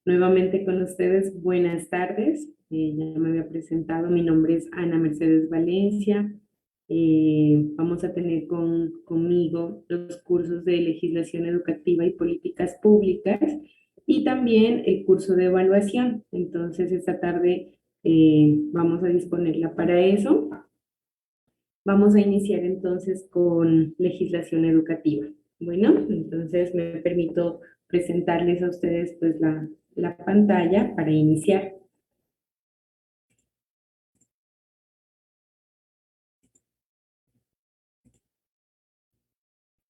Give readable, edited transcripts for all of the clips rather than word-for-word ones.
Nuevamente con ustedes, buenas tardes. Ya me había presentado, mi nombre es Ana Mercedes Valencia. Vamos a tener conmigo los cursos de legislación educativa y políticas públicas y también el curso de evaluación. Entonces, esta tarde vamos a disponerla para eso. Vamos a iniciar entonces con legislación educativa. Bueno, entonces me permito presentarles a ustedes pues la pantalla para iniciar.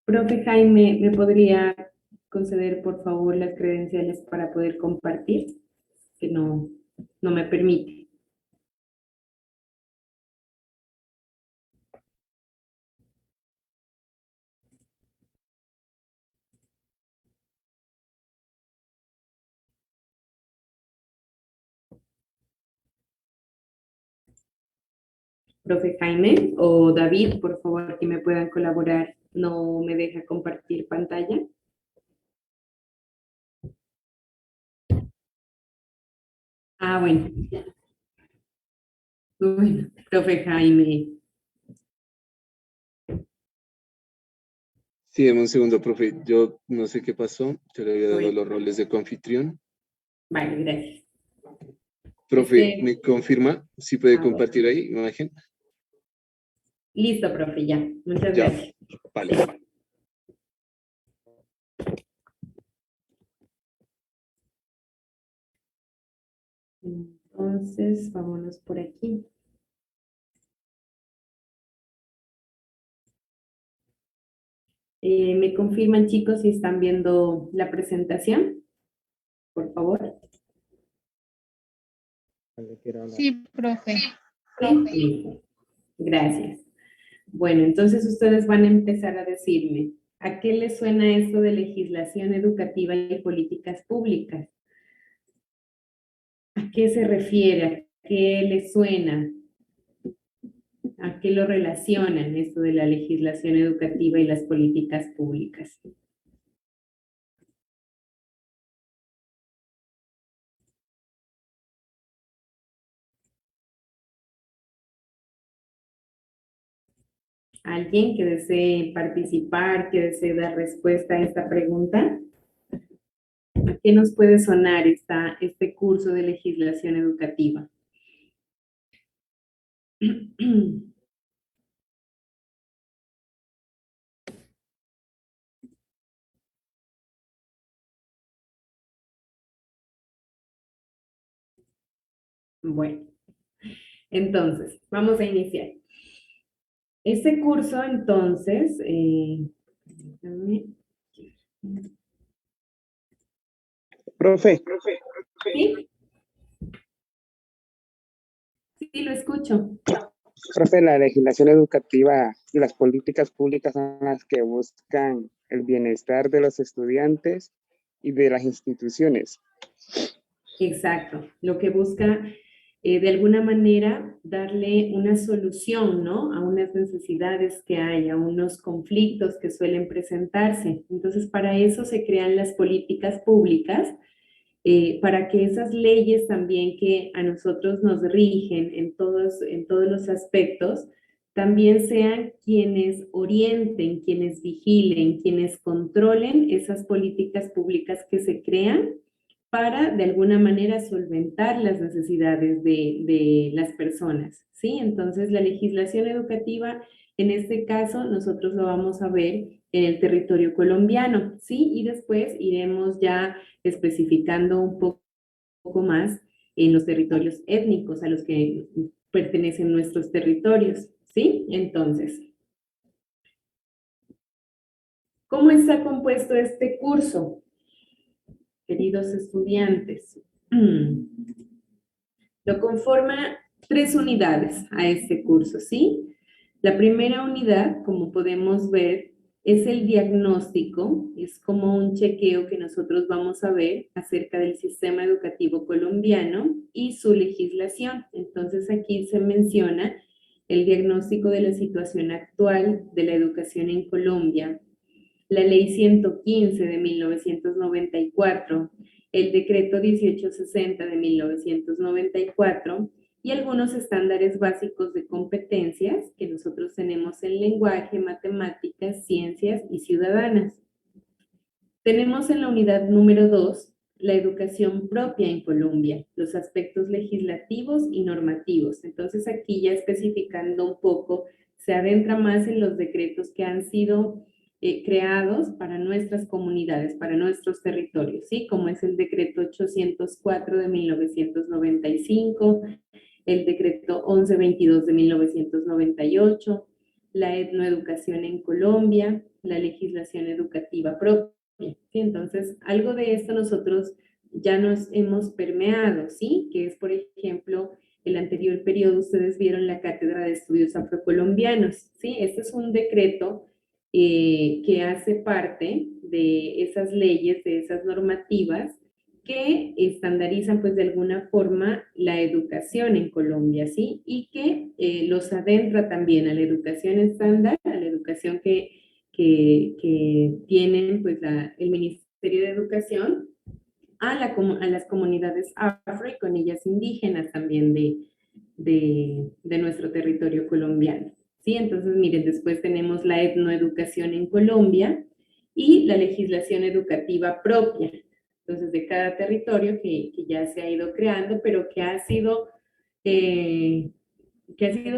Profe Jaime, ¿me podría conceder por favor las credenciales para poder compartir? Que no me permite. Profe Jaime o David, por favor, que me puedan colaborar. No me deja compartir pantalla. Ah, bueno. Bueno, profe Jaime. Sí, deme un segundo, profe. Yo no sé qué pasó. Yo le había dado Bueno, los roles de confitrión. vale, gracias. Profe, ¿me confirma si puede Bueno. compartir ahí imagen? Listo, profe, ya. Muchas Ya, gracias. vale. Entonces, vámonos por aquí. ¿Me confirman, chicos, si están viendo la presentación? Por favor. Sí, profe. Sí, listo. Gracias. Bueno, entonces ustedes van a empezar a decirme, ¿a qué les suena esto de legislación educativa y políticas públicas? ¿A qué se refiere? ¿A qué les suena? ¿A qué lo relacionan esto de la legislación educativa y las políticas públicas? ¿Alguien que desee participar, que desee dar respuesta a esta pregunta? ¿A qué nos puede sonar este curso de legislación educativa? Bueno, entonces, vamos a iniciar. Este curso, entonces, Profe, ¿sí? Sí, lo escucho. profe, la legislación educativa y las políticas públicas son las que buscan el bienestar de los estudiantes y de las instituciones. Exacto. Lo que busca, de alguna manera, darle una solución, ¿no? A unas necesidades que hay, a unos conflictos que suelen presentarse. Entonces, para eso se crean las políticas públicas, para que esas leyes también que a nosotros nos rigen en todos los aspectos, también sean quienes orienten, quienes vigilen, quienes controlen esas políticas públicas que se crean para de alguna manera solventar las necesidades de las personas, ¿sí? Entonces, la legislación educativa, en este caso, nosotros lo vamos a ver en el territorio colombiano, ¿sí? Y después iremos ya especificando un poco más en los territorios étnicos a los que pertenecen nuestros territorios, ¿sí? Entonces, ¿cómo está compuesto este curso, queridos estudiantes? Lo conforma 3 unidades a este curso, ¿sí? La primera unidad, como podemos ver, es el diagnóstico, es como un chequeo que nosotros vamos a ver acerca del sistema educativo colombiano y su legislación. Entonces aquí se menciona el diagnóstico de la situación actual de la educación en Colombia, la ley 115 de 1994 el decreto 1860 de 1994 y algunos estándares básicos de competencias que nosotros tenemos en lenguaje, matemáticas, ciencias y ciudadanas. Tenemos en la unidad número 2 la educación propia en Colombia, los aspectos legislativos y normativos. Entonces aquí ya especificando un poco, se adentra más en los decretos que han sido creados para nuestras comunidades, para nuestros territorios, ¿sí? Como es el decreto 804 de 1995, el decreto 1122 de 1998, la etnoeducación en Colombia, la legislación educativa propia. ¿Sí? Entonces, algo de esto nosotros ya nos hemos permeado, ¿sí? Que es, por ejemplo, el anterior periodo, ustedes vieron la Cátedra de Estudios Afrocolombianos, ¿sí? Este es un decreto que hace parte de esas leyes, de esas normativas que estandarizan, pues, de alguna forma la educación en Colombia, ¿sí? Y que los adentra también a la educación estándar, a la educación que tienen pues el Ministerio de Educación a las comunidades afro y con ellas indígenas también de nuestro territorio colombiano. ¿Sí? Entonces, miren, después tenemos la etnoeducación en Colombia y la legislación educativa propia, entonces de cada territorio que ya se ha ido creando, pero que ha sido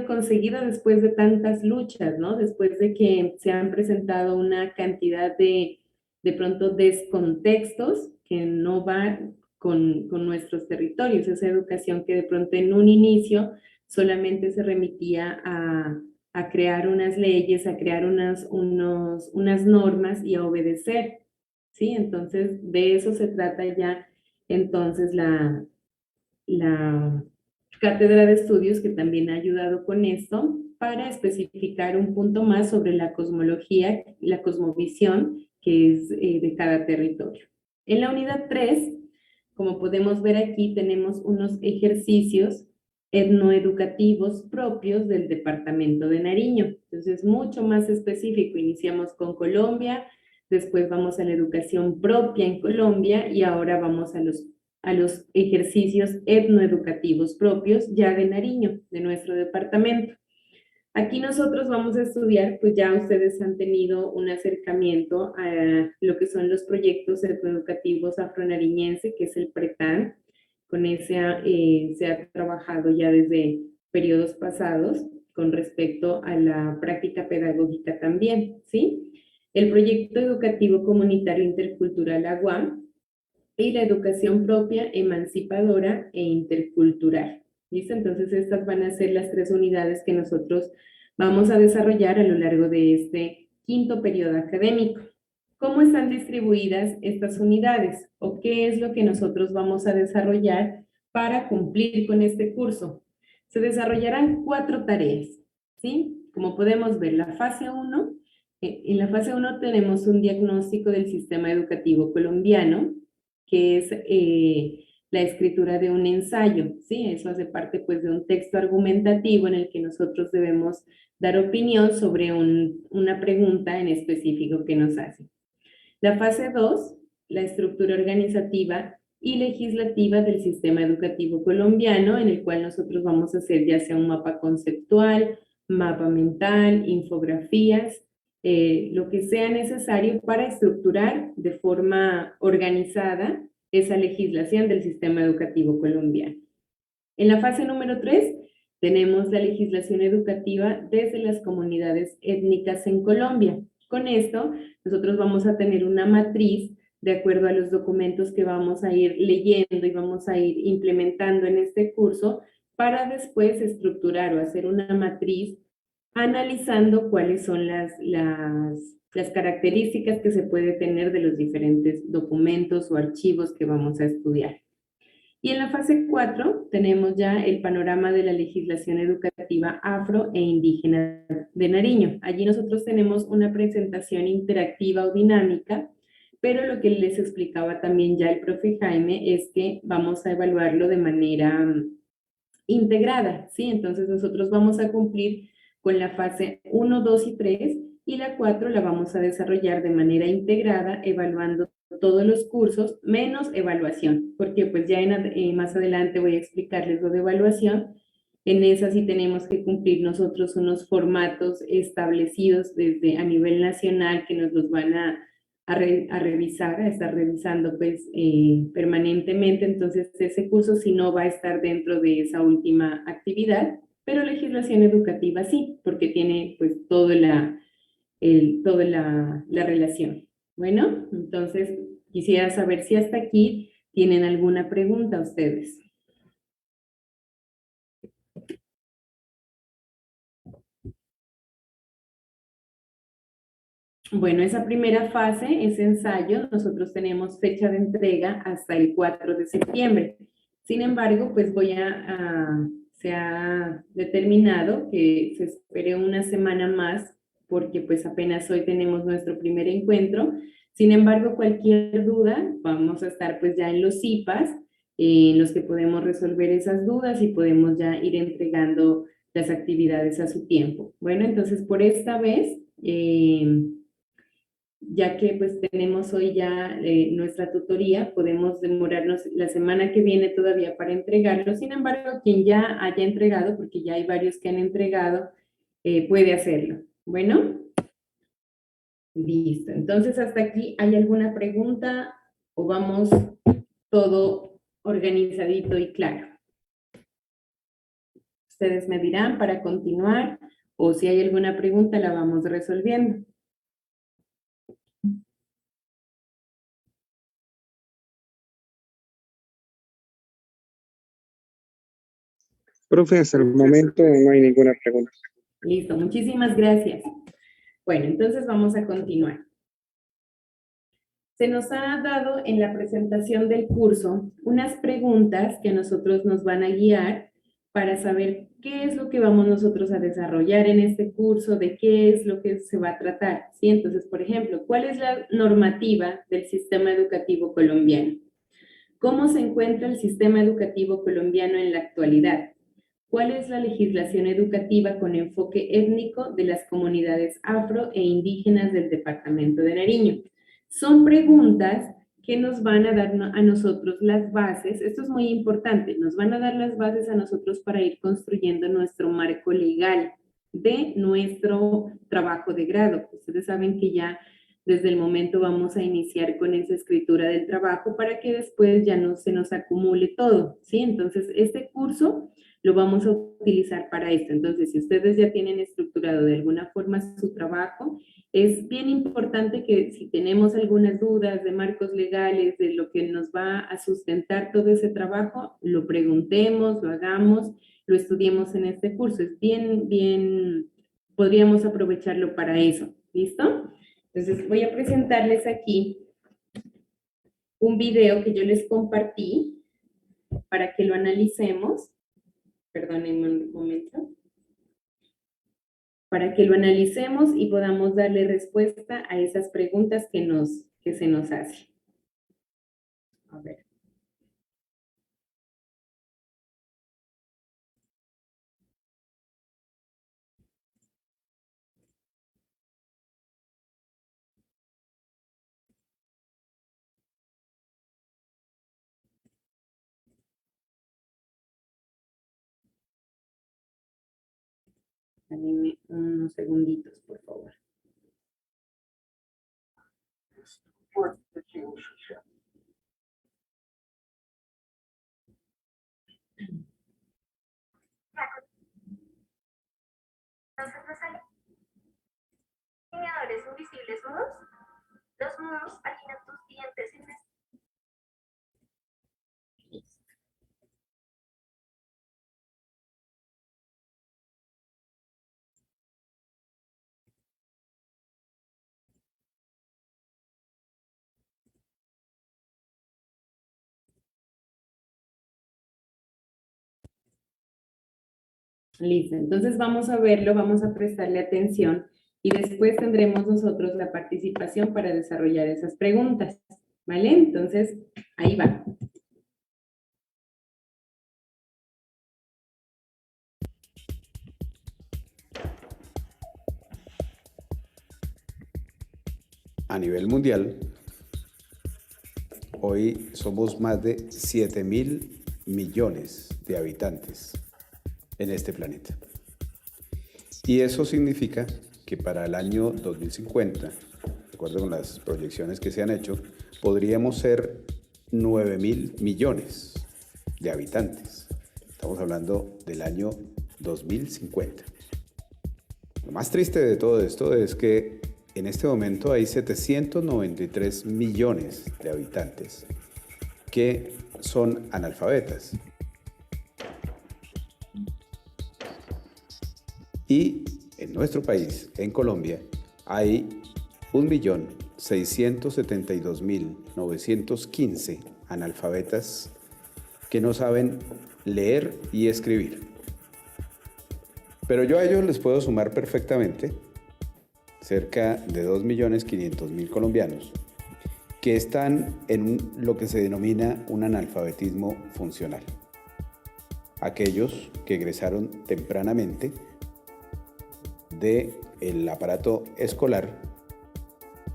conseguida después de tantas luchas, ¿no? Después de que se han presentado una cantidad de pronto descontextos que no van con nuestros territorios, esa educación que de pronto en un inicio solamente se remitía a crear unas leyes, a crear unas normas y a obedecer, ¿sí? Entonces, de eso se trata ya entonces la Cátedra de Estudios, que también ha ayudado con esto para especificar un punto más sobre la cosmología, la cosmovisión que es de cada territorio. En la unidad 3, como podemos ver aquí, tenemos unos ejercicios etnoeducativos propios del departamento de Nariño. Entonces, mucho más específico. Iniciamos con Colombia, después vamos a la educación propia en Colombia y ahora vamos a los ejercicios etnoeducativos propios ya de Nariño, de nuestro departamento. Aquí nosotros vamos a estudiar, pues ya ustedes han tenido un acercamiento a lo que son los proyectos etnoeducativos afronariñense, que es el PRETAN. Con ese se ha trabajado ya desde periodos pasados con respecto a la práctica pedagógica también, ¿sí? El proyecto educativo comunitario intercultural AGUA, y la educación propia, emancipadora e intercultural. ¿Listo? Entonces estas van a ser las 3 unidades que nosotros vamos a desarrollar a lo largo de este quinto periodo académico. ¿Cómo están distribuidas estas unidades? ¿O qué es lo que nosotros vamos a desarrollar para cumplir con este curso? Se desarrollarán 4 tareas, ¿sí? Como podemos ver, la fase 1, en la fase 1 tenemos un diagnóstico del sistema educativo colombiano, que es la escritura de un ensayo, ¿sí? Eso hace parte pues de un texto argumentativo en el que nosotros debemos dar opinión sobre una pregunta en específico que nos hacen. La fase 2, la estructura organizativa y legislativa del sistema educativo colombiano, en el cual nosotros vamos a hacer ya sea un mapa conceptual, mapa mental, infografías, lo que sea necesario para estructurar de forma organizada esa legislación del sistema educativo colombiano. En la fase número 3 tenemos la legislación educativa desde las comunidades étnicas en Colombia. Con esto nosotros vamos a tener una matriz de acuerdo a los documentos que vamos a ir leyendo y vamos a ir implementando en este curso para después estructurar o hacer una matriz analizando cuáles son las características que se puede tener de los diferentes documentos o archivos que vamos a estudiar. Y en la fase 4 tenemos ya el panorama de la legislación educativa afro e indígena de Nariño. Allí nosotros tenemos una presentación interactiva o dinámica, pero lo que les explicaba también ya el profe Jaime es que vamos a evaluarlo de manera integrada, ¿sí? Entonces nosotros vamos a cumplir con la fase 1, 2 y 3, y la 4 la vamos a desarrollar de manera integrada, evaluando todos los cursos, menos evaluación, porque pues ya más adelante voy a explicarles lo de evaluación. En esa sí tenemos que cumplir nosotros unos formatos establecidos desde a nivel nacional que nos los van a revisar, a estar revisando pues permanentemente. Entonces ese curso sí no va a estar dentro de esa última actividad, pero legislación educativa sí, porque tiene pues toda la relación. Bueno, entonces quisiera saber si hasta aquí tienen alguna pregunta ustedes. Bueno, esa primera fase es ensayo. Nosotros tenemos fecha de entrega hasta el 4 de septiembre. Sin embargo, pues se ha determinado que se espere una semana más porque pues apenas hoy tenemos nuestro primer encuentro. Sin embargo, cualquier duda, vamos a estar pues ya en los CIPAS, en los que podemos resolver esas dudas y podemos ya ir entregando las actividades a su tiempo. Bueno, entonces por esta vez, ya que pues tenemos hoy ya nuestra tutoría, podemos demorarnos la semana que viene todavía para entregarlo. Sin embargo, quien ya haya entregado, porque ya hay varios que han entregado, puede hacerlo. Bueno, listo. Entonces, hasta aquí, ¿hay alguna pregunta o vamos todo organizadito y claro? Ustedes me dirán para continuar o si hay alguna pregunta la vamos resolviendo. Profe, hasta el momento no hay ninguna pregunta. Listo, muchísimas gracias. Bueno, entonces vamos a continuar. Se nos ha dado en la presentación del curso unas preguntas que a nosotros nos van a guiar para saber qué es lo que vamos nosotros a desarrollar en este curso, de qué es lo que se va a tratar. ¿Sí? Entonces, por ejemplo, ¿cuál es la normativa del sistema educativo colombiano? ¿Cómo se encuentra el sistema educativo colombiano en la actualidad? ¿Cuál es la legislación educativa con enfoque étnico de las comunidades afro e indígenas del departamento de Nariño? Son preguntas que nos van a dar a nosotros las bases, esto es muy importante, nos van a dar las bases a nosotros para ir construyendo nuestro marco legal de nuestro trabajo de grado. Ustedes saben que ya desde el momento vamos a iniciar con esa escritura del trabajo para que después ya no se nos acumule todo, ¿sí? Entonces, este curso lo vamos a utilizar para esto. Entonces, si ustedes ya tienen estructurado de alguna forma su trabajo, es bien importante que si tenemos algunas dudas de marcos legales, de lo que nos va a sustentar todo ese trabajo, lo preguntemos, lo hagamos, lo estudiemos en este curso. Es bien, podríamos aprovecharlo para eso. ¿Listo? Entonces, voy a presentarles aquí un video que yo les compartí para que lo analicemos. Perdónenme un momento. Para que lo analicemos y podamos darle respuesta a esas preguntas que se nos hacen. A ver. Dame unos segunditos, por favor. Entonces, los alineadores invisibles mudos, los mudos alinean tus dientes en Listo, entonces vamos a verlo, vamos a prestarle atención y después tendremos nosotros la participación para desarrollar esas preguntas, ¿vale? Entonces, ahí va. A nivel mundial, Hoy somos más de 7.000 millones de habitantes en este planeta. Y eso significa que para el año 2050, de acuerdo con las proyecciones que se han hecho, podríamos ser 9.000 millones de habitantes. Estamos hablando del año 2050. Lo más triste de todo esto es que en este momento hay 793 millones de habitantes que son analfabetas. Y en nuestro país, en Colombia, hay 1.672.915 analfabetas que no saben leer y escribir. Pero yo a ellos les puedo sumar perfectamente cerca de 2.500.000 colombianos que están en lo que se denomina un analfabetismo funcional. Aquellos que egresaron tempranamente del aparato escolar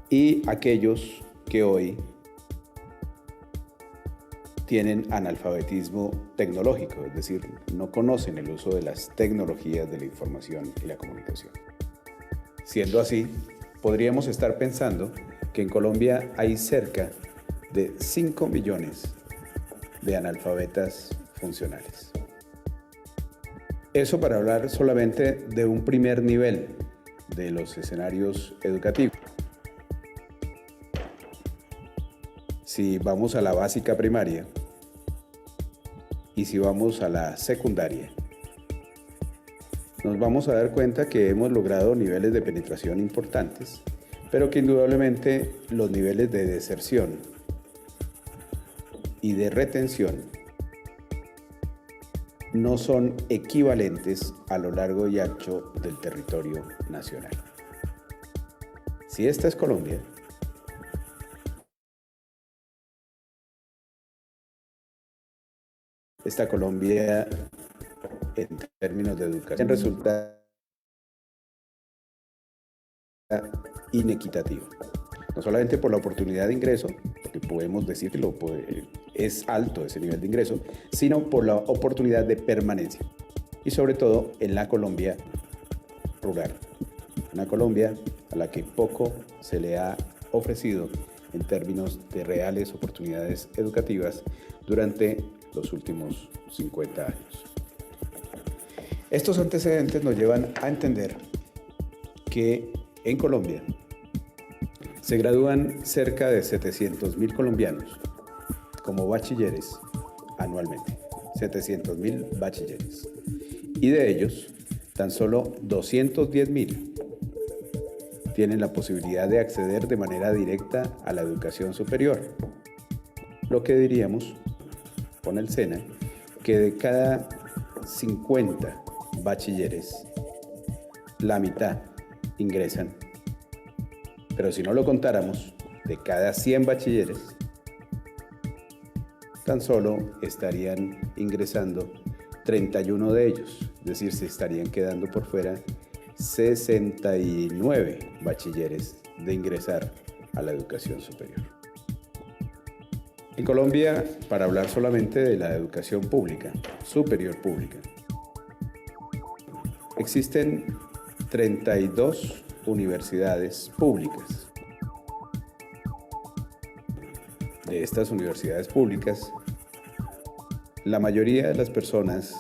y aquellos que hoy tienen analfabetismo tecnológico, es decir, no conocen el uso de las tecnologías de la información y la comunicación. Siendo así, podríamos estar pensando que en Colombia hay cerca de 5 millones de analfabetas funcionales. Eso para hablar solamente de un primer nivel de los escenarios educativos. Si vamos a la básica primaria y si vamos a la secundaria, nos vamos a dar cuenta que hemos logrado niveles de penetración importantes, pero que indudablemente los niveles de deserción y de retención no son equivalentes a lo largo y ancho del territorio nacional. Si esta es Colombia, esta Colombia en términos de educación resulta inequitativa. No solamente por la oportunidad de ingreso, porque podemos decir que es alto ese nivel de ingreso, sino por la oportunidad de permanencia. Y sobre todo en la Colombia rural. Una Colombia a la que poco se le ha ofrecido en términos de reales oportunidades educativas durante los últimos 50 años. Estos antecedentes nos llevan a entender que en Colombia se gradúan cerca de 700.000 colombianos como bachilleres anualmente. 700.000 bachilleres. Y de ellos, tan solo 210.000 tienen la posibilidad de acceder de manera directa a la educación superior. Lo que diríamos, con el SENA, que de cada 50 bachilleres, la mitad ingresan. Pero si no lo contáramos, de cada 100 bachilleres, tan solo estarían ingresando 31 de ellos, es decir, se estarían quedando por fuera 69 bachilleres de ingresar a la educación superior. En Colombia, para hablar solamente de la educación pública, superior pública, existen 32 universidades públicas. De estas universidades públicas, la mayoría de las personas,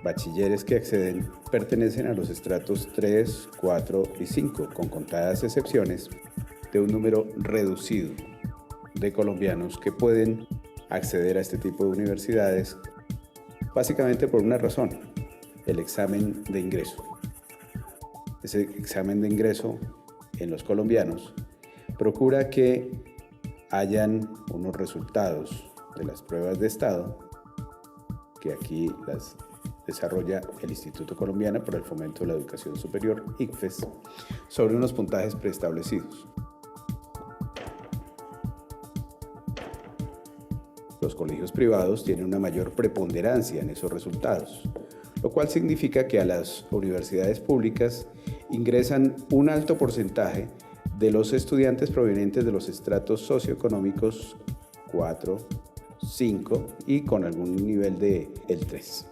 bachilleres que acceden, pertenecen a los estratos 3, 4 y 5, con contadas excepciones de un número reducido de colombianos que pueden acceder a este tipo de universidades, básicamente por una razón: el examen de ingreso. Ese examen de ingreso en los colombianos procura que hayan unos resultados de las pruebas de estado, que aquí las desarrolla el Instituto Colombiano para el Fomento de la Educación Superior, ICFES, sobre unos puntajes preestablecidos. Los colegios privados tienen una mayor preponderancia en esos resultados, lo cual significa que a las universidades públicas ingresan un alto porcentaje de los estudiantes provenientes de los estratos socioeconómicos 4, 5 y con algún nivel de el 3.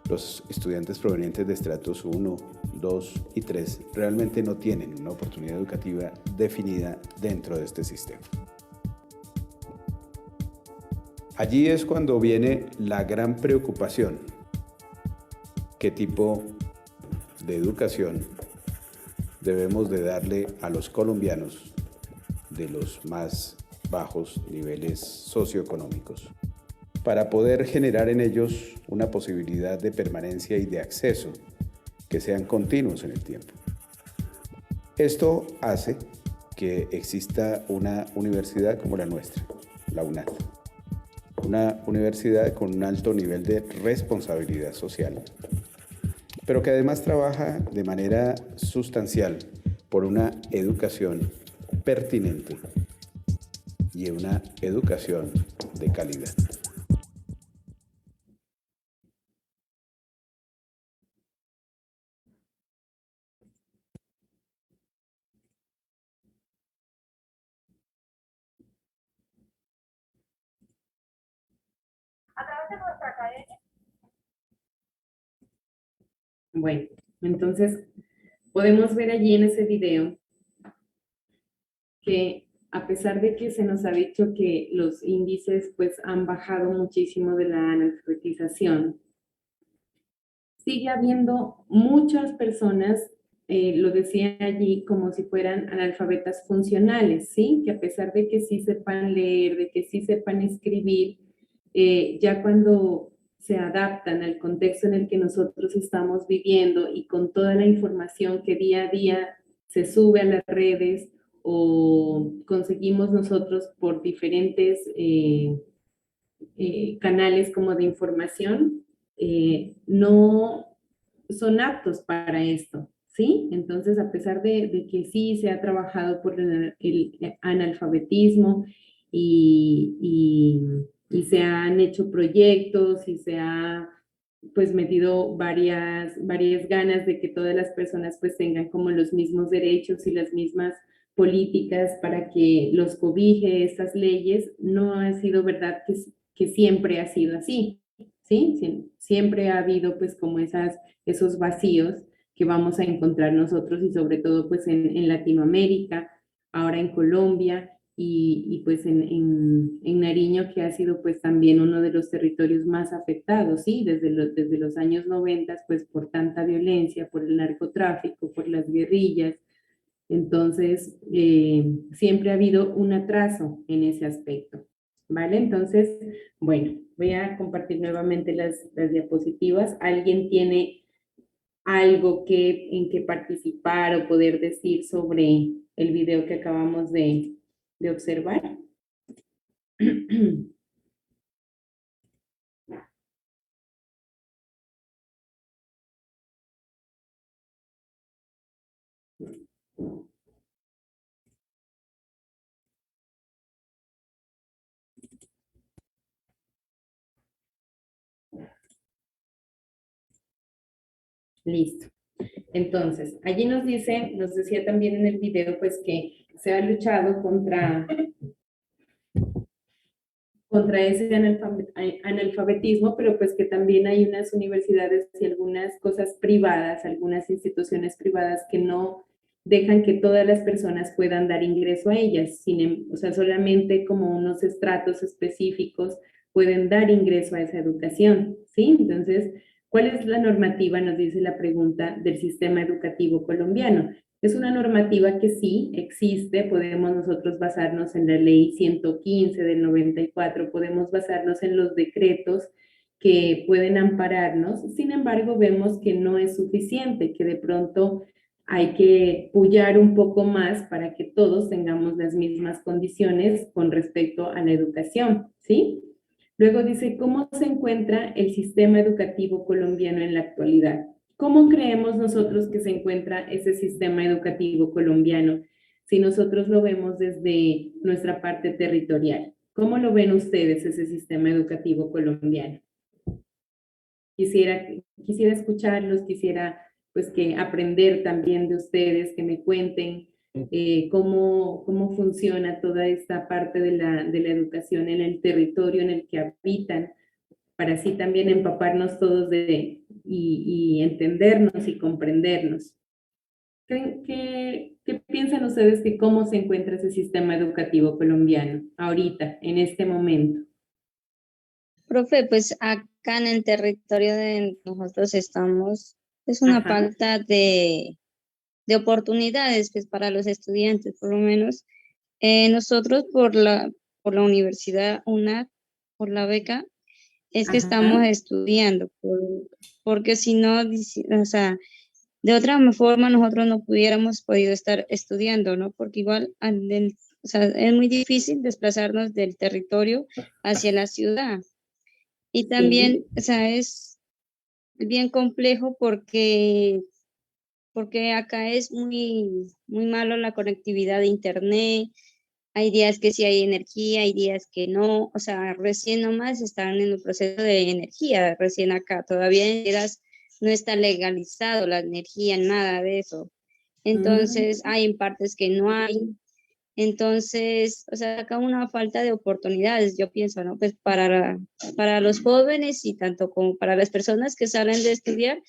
Los estudiantes provenientes de estratos 1, 2 y 3 realmente no tienen una oportunidad educativa definida dentro de este sistema. Allí es cuando viene la gran preocupación. ¿Qué tipo de educación debemos de darle a los colombianos de los más bajos niveles socioeconómicos para poder generar en ellos una posibilidad de permanencia y de acceso que sean continuos en el tiempo? Esto hace que exista una universidad como la nuestra, la UNAD. Una universidad con un alto nivel de responsabilidad social, pero que además trabaja de manera sustancial por una educación pertinente y una educación de calidad. A través de nuestra academia. Bueno, entonces podemos ver allí en ese video que a pesar de que se nos ha dicho que los índices pues han bajado muchísimo de la analfabetización, sigue habiendo muchas personas, lo decía allí, como si fueran analfabetas funcionales, ¿sí? Que a pesar de que sí sepan leer, de que sí sepan escribir, ya cuando se adaptan al contexto en el que nosotros estamos viviendo y con toda la información que día a día se sube a las redes o conseguimos nosotros por diferentes canales como de información, no son aptos para esto, ¿sí? Entonces, a pesar de que sí se ha trabajado por el analfabetismo y se han hecho proyectos y se ha pues metido varias ganas de que todas las personas pues tengan como los mismos derechos y las mismas políticas para que los cobije estas leyes, no ha sido verdad que siempre ha sido así, ¿sí? Siempre ha habido pues como esos vacíos que vamos a encontrar nosotros y sobre todo pues en Latinoamérica, ahora en Colombia y pues en Nariño, que ha sido pues también uno de los territorios más afectados, ¿sí? Desde los años 90 pues por tanta violencia, por el narcotráfico, por las guerrillas. Entonces, siempre ha habido un atraso en ese aspecto, ¿vale? Entonces, bueno, voy a compartir nuevamente las diapositivas. ¿Alguien tiene algo en que participar o poder decir sobre el video que acabamos de observar? Listo. Entonces, allí nos decía también en el video, pues que se ha luchado contra ese analfabetismo, pero pues que también hay unas universidades y algunas cosas privadas, algunas instituciones privadas que no dejan que todas las personas puedan dar ingreso a ellas, o sea, solamente como unos estratos específicos pueden dar ingreso a esa educación, ¿sí? Entonces, ¿cuál es la normativa? Nos dice la pregunta del sistema educativo colombiano. Es una normativa que sí existe, podemos nosotros basarnos en la ley 115 del 94, podemos basarnos en los decretos que pueden ampararnos, sin embargo vemos que no es suficiente, que de pronto hay que pullar un poco más para que todos tengamos las mismas condiciones con respecto a la educación, ¿sí? Luego dice, ¿cómo se encuentra el sistema educativo colombiano en la actualidad? ¿Cómo creemos nosotros que se encuentra ese sistema educativo colombiano si nosotros lo vemos desde nuestra parte territorial? ¿Cómo lo ven ustedes ese sistema educativo colombiano? Quisiera escucharlos, quisiera pues que aprender también de ustedes, que me cuenten cómo funciona toda esta parte de la educación en el territorio en el que habitan, para así también empaparnos todos y entendernos y comprendernos. ¿Qué piensan ustedes que cómo se encuentra ese sistema educativo colombiano ahorita, en este momento? Profe, pues acá en el territorio de nosotros estamos, es una Ajá. falta de oportunidades pues, para los estudiantes, por lo menos. Nosotros por la universidad UNAD, por la beca, es que estamos Ajá. estudiando, porque si no, o sea, de otra forma nosotros no pudiéramos podido estar estudiando, ¿no? Porque igual o sea, es muy difícil desplazarnos del territorio hacia la ciudad. Y también, Sí, o sea, es bien complejo porque acá es muy malo la conectividad de internet. Hay días que sí hay energía, hay días que no. O sea, recién nomás están en el proceso de energía, recién acá. Todavía en Heras no está legalizado la energía, nada de eso. Entonces, mm, hay en partes que no hay. Entonces, o sea, acá una falta de oportunidades, yo pienso, ¿no? Pues para los jóvenes y tanto como para las personas que salen de estudiar,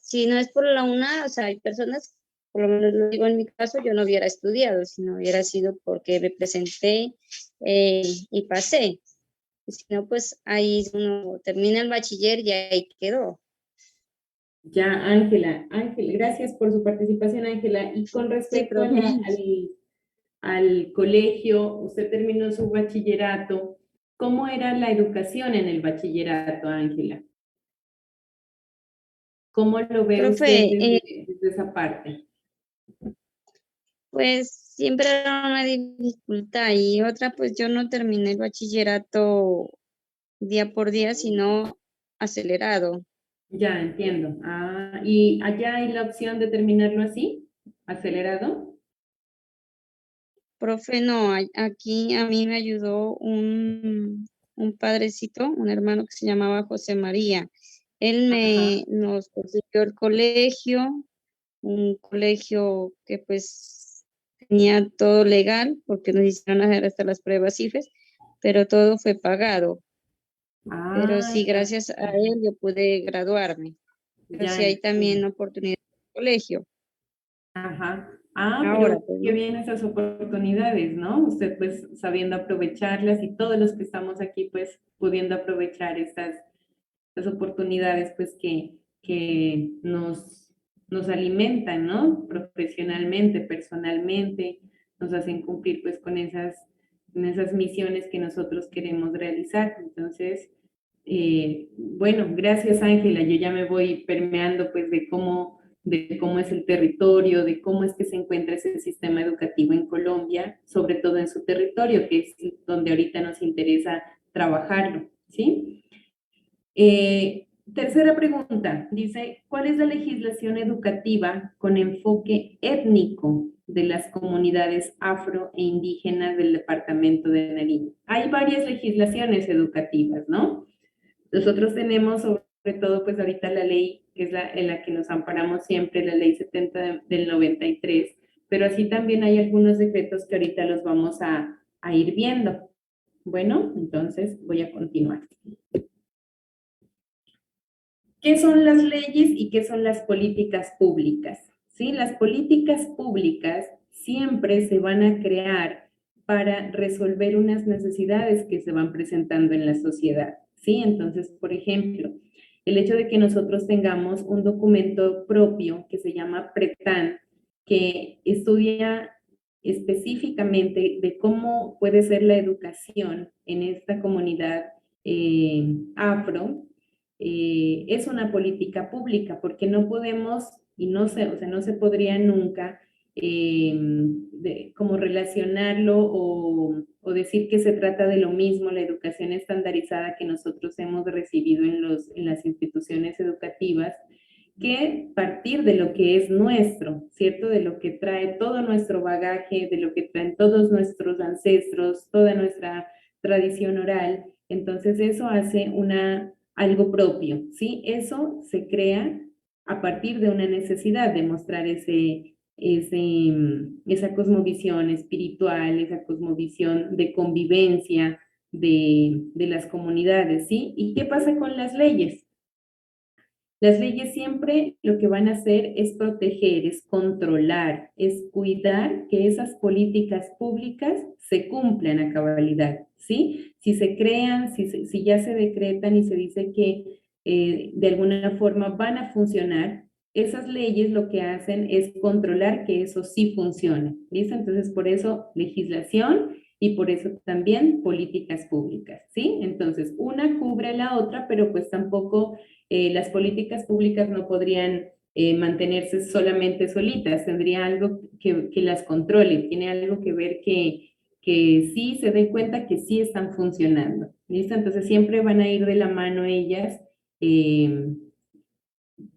si no es por la UNA, o sea, hay personas, por lo menos lo digo en mi caso, yo no hubiera estudiado, si no hubiera sido porque me presenté y pasé. Si no, pues ahí uno termina el bachiller y ahí quedó. ya, Ángela, gracias por su participación, Ángela. Y con Sí, respecto a profe. al colegio, usted terminó su bachillerato. ¿Cómo era la educación en el bachillerato, Ángela? ¿Cómo lo ve usted Profe, desde esa parte? pues siempre era una dificultad y otra, pues yo no terminé el bachillerato día por día, sino acelerado. Ya, entiendo. Ah, ¿y allá hay la opción de terminarlo así? ¿Acelerado? Profe, no, aquí a mí me ayudó un padrecito, un hermano que se llamaba José María. Él Ajá. nos consiguió el colegio, un colegio que pues tenía todo legal, porque nos hicieron hacer hasta las pruebas IFES, pero todo fue pagado. Pero Ah, sí, ya. gracias a él yo pude graduarme. Pero Ya sí hay entiendo. también oportunidades en el colegio. Ajá. Ah, Ahora, pero pues, qué ¿no? bien esas oportunidades, ¿no? Usted pues sabiendo aprovecharlas y todos los que estamos aquí pues pudiendo aprovechar estas oportunidades pues que nos alimentan, ¿no? Profesionalmente, personalmente, nos hacen cumplir pues con esas misiones que nosotros queremos realizar. Entonces, bueno, gracias Ángela, yo ya me voy permeando pues de cómo es el territorio, de cómo es que se encuentra ese sistema educativo en Colombia, sobre todo en su territorio, que es donde ahorita nos interesa trabajarlo, ¿sí? Tercera pregunta, dice, ¿cuál es la legislación educativa con enfoque étnico de las comunidades afro e indígenas del departamento de Nariño? Hay varias legislaciones educativas, ¿no? Nosotros tenemos sobre todo pues ahorita la ley, que es en la que nos amparamos siempre, la ley 70 del 93, pero así también hay algunos decretos que ahorita los vamos a ir viendo. Bueno, entonces voy a continuar. ¿Qué son las leyes y qué son las políticas públicas? ¿Sí? Las políticas públicas siempre se van a crear para resolver unas necesidades que se van presentando en la sociedad. ¿Sí? Entonces, por ejemplo, el hecho de que nosotros tengamos un documento propio que se llama PRETAN, que estudia específicamente de cómo puede ser la educación en esta comunidad afro, es una política pública, porque no podemos y no se, o sea, no se podría nunca como relacionarlo o decir que se trata de lo mismo, la educación estandarizada que nosotros hemos recibido en las instituciones educativas, que partir de lo que es nuestro, ¿cierto? De lo que trae todo nuestro bagaje, de lo que traen todos nuestros ancestros, toda nuestra tradición oral. Entonces eso hace algo propio, ¿sí? Eso se crea a partir de una necesidad de mostrar esa cosmovisión espiritual, esa cosmovisión de convivencia de las comunidades, ¿sí? ¿Y qué pasa con las leyes? Las leyes siempre lo que van a hacer es proteger, es controlar, es cuidar que esas políticas públicas se cumplan a cabalidad, ¿sí? Si se crean, si ya se decretan y se dice que de alguna forma van a funcionar, esas leyes lo que hacen es controlar que eso sí funcione, ¿listo? Entonces, por eso legislación y por eso también políticas públicas, ¿sí? Entonces, una cubre a la otra, pero pues tampoco las políticas públicas no podrían mantenerse solamente solitas, tendría algo que las controle, tiene algo que ver que sí se den cuenta que sí están funcionando, ¿listo? Entonces siempre van a ir de la mano ellas.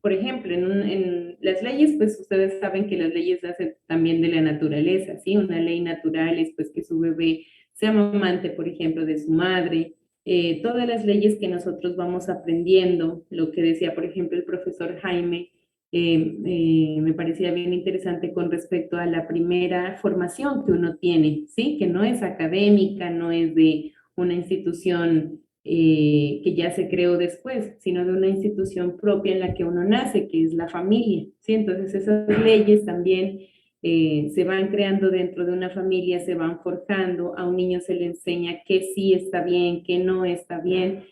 Por ejemplo, en las leyes, pues ustedes saben que las leyes nacen también de la naturaleza, ¿sí? Una ley natural es pues que su bebé sea amamante, por ejemplo, de su madre. Todas las leyes que nosotros vamos aprendiendo, lo que decía, por ejemplo, el profesor Jaime, me parecía bien interesante con respecto a la primera formación que uno tiene, ¿sí? Que no es académica, no es de una institución que ya se creó después, sino de una institución propia en la que uno nace, que es la familia, ¿sí? Entonces esas leyes también se van creando dentro de una familia, se van forjando, a un niño se le enseña qué sí está bien, qué no está bien,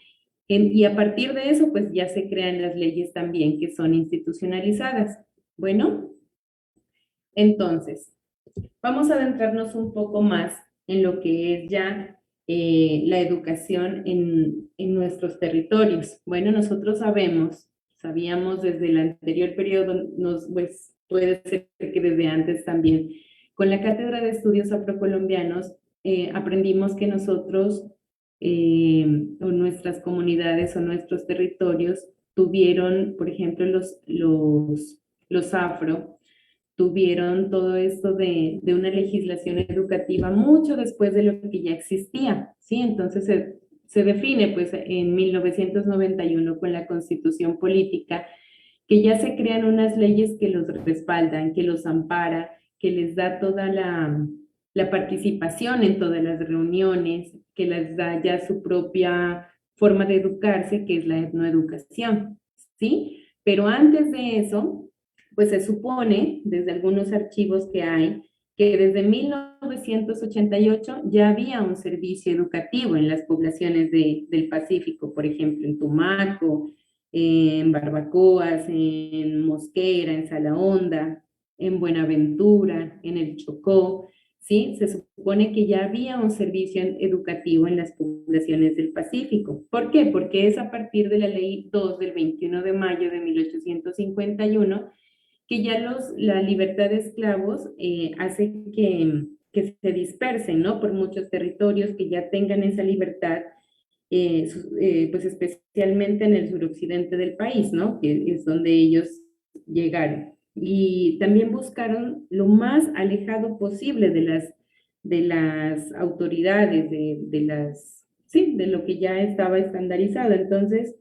y a partir de eso, pues ya se crean las leyes también que son institucionalizadas. Bueno, entonces, vamos a adentrarnos un poco más en lo que es ya la educación en nuestros territorios. Bueno, nosotros sabíamos desde el anterior periodo, pues puede ser que desde antes también, con la Cátedra de Estudios Afrocolombianos, aprendimos que nosotros o nuestras comunidades o nuestros territorios tuvieron, por ejemplo, los afro, tuvieron todo esto de una legislación educativa mucho después de lo que ya existía, ¿sí? Entonces se define pues en 1991 con la Constitución Política que ya se crean unas leyes que los respaldan, que los ampara, que les da toda la participación en todas las reuniones, que les da ya su propia forma de educarse, que es la etnoeducación, ¿sí? Pero antes de eso, pues se supone, desde algunos archivos que hay, que desde 1988 ya había un servicio educativo en las poblaciones del Pacífico, por ejemplo, en Tumaco, en Barbacoas, en Mosquera, en Salahonda, en Buenaventura, en el Chocó, ¿sí? Se supone que ya había un servicio educativo en las poblaciones del Pacífico. ¿Por qué? Porque es a partir de la Ley 2 del 21 de mayo de 1851 que ya la libertad de esclavos hace que se dispersen, ¿no? Por muchos territorios, que ya tengan esa libertad, pues especialmente en el suroccidente del país, ¿no? Que es donde ellos llegaron. Y también buscaron lo más alejado posible de las autoridades, sí, de lo que ya estaba estandarizado. Entonces,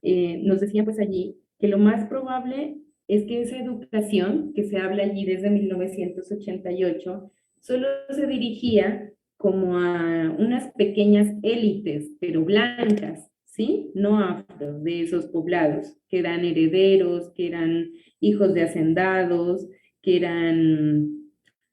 nos decían pues allí que lo más probable es que esa educación que se habla allí desde 1988 solo se dirigía como a unas pequeñas élites, pero blancas, ¿sí? No afro, de esos poblados, que eran herederos, que eran hijos de hacendados, que eran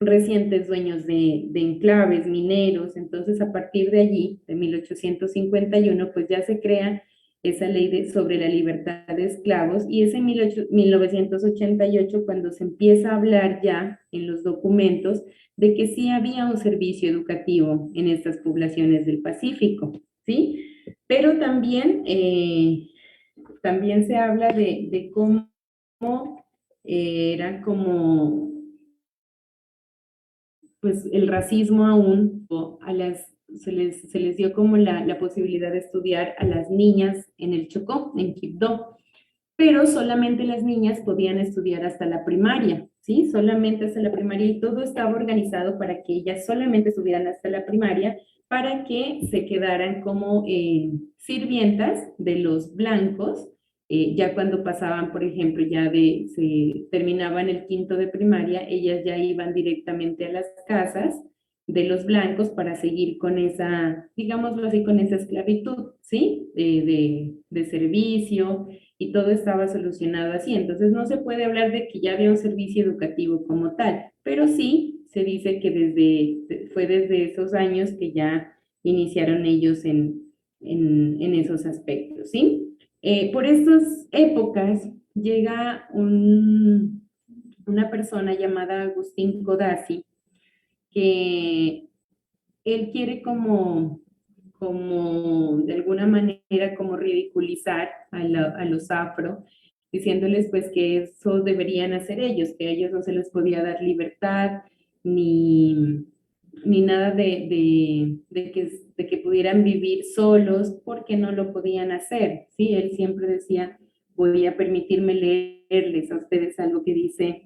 recientes dueños de enclaves mineros. Entonces, a partir de allí, de 1851, pues ya se crea esa ley sobre la libertad de esclavos, y es en 1988 cuando se empieza a hablar ya en los documentos de que sí había un servicio educativo en estas poblaciones del Pacífico, ¿sí? Pero también, también se habla de cómo era como, pues el racismo aún se les dio como la posibilidad de estudiar a las niñas en el Chocó, en Quibdó, pero solamente las niñas podían estudiar hasta la primaria, ¿sí? Solamente hasta la primaria, y todo estaba organizado para que ellas solamente estuvieran hasta la primaria, para que se quedaran como sirvientas de los blancos Ya cuando pasaban, por ejemplo, se terminaban el quinto de primaria, ellas ya iban directamente a las casas de los blancos para seguir con esa, digámoslo así, con esa esclavitud, ¿sí? De servicio, y todo estaba solucionado así. Entonces no se puede hablar de que ya había un servicio educativo como tal, pero sí se dice que fue desde esos años que ya iniciaron ellos en esos aspectos, ¿sí? Por estas épocas llega una persona llamada Agustín Codazzi, que él quiere como de alguna manera como ridiculizar a los afro, diciéndoles pues que eso deberían hacer ellos, que a ellos no se les podía dar libertad ni nada de que pudieran vivir solos porque no lo podían hacer, ¿sí? Él siempre decía, voy a permitirme leerles a ustedes algo que dice: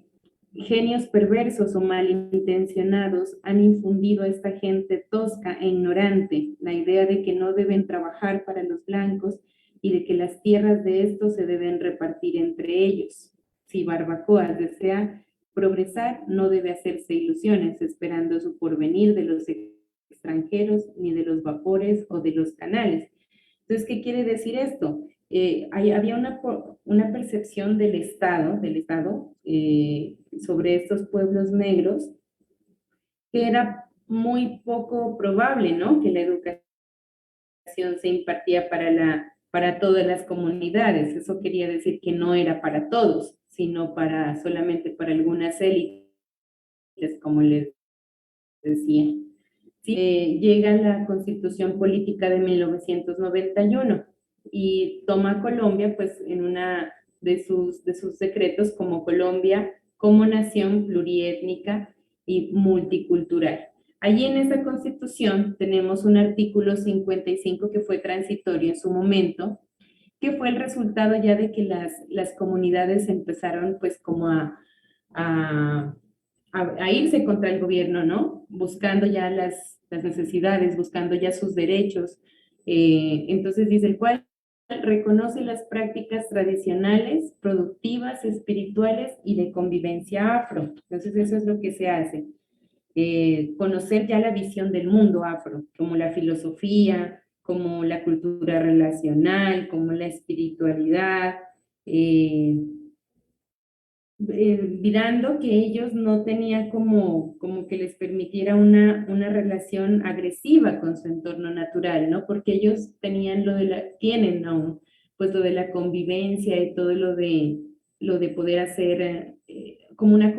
genios perversos o malintencionados han infundido a esta gente tosca e ignorante la idea de que no deben trabajar para los blancos y de que las tierras de estos se deben repartir entre ellos. Si Barbacoa desea progresar, no debe hacerse ilusiones esperando su porvenir de los extranjeros, ni de los vapores o de los canales. Entonces, ¿qué quiere decir esto? Había una percepción del Estado sobre estos pueblos negros que era muy poco probable, ¿no? Que la educación se impartía para todas las comunidades. Eso quería decir que no era para todos, sino solamente para algunas élites, como les decía. Sí, llega la Constitución Política de 1991 y toma a Colombia pues en una de sus decretos como Colombia como nación pluriétnica y multicultural. Allí en esa Constitución tenemos un artículo 55 que fue transitorio en su momento, que fue el resultado ya de que las comunidades empezaron pues como a irse contra el gobierno, ¿no? Buscando ya las necesidades, buscando ya sus derechos. Entonces dice, el cual reconoce las prácticas tradicionales, productivas, espirituales y de convivencia afro. Entonces eso es lo que se hace. Conocer ya la visión del mundo afro, como la filosofía, como la cultura relacional, como la espiritualidad, mirando que ellos no tenían como que les permitiera una relación agresiva con su entorno natural, ¿no? Porque ellos tienen aún, pues lo de la convivencia y todo lo de poder hacer como una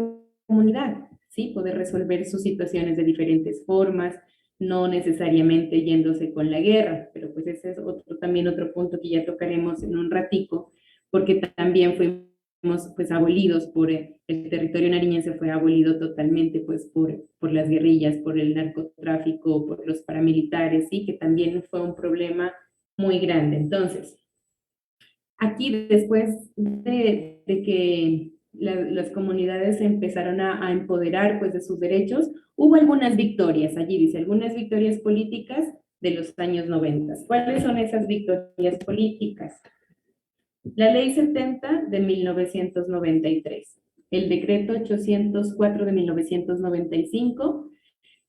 comunidad, ¿sí? Poder resolver sus situaciones de diferentes formas, no necesariamente yéndose con la guerra, pero pues ese es también otro punto que ya tocaremos en un ratico, porque también fuimos pues abolidos el territorio nariñense fue abolido totalmente pues por las guerrillas, por el narcotráfico, por los paramilitares, sí, que también fue un problema muy grande. Entonces, aquí después de que las comunidades se empezaron a empoderar pues de sus derechos, hubo algunas victorias, allí dice, algunas victorias políticas de los años 90. ¿Cuáles son esas victorias políticas? La Ley 70 de 1993, el Decreto 804 de 1995,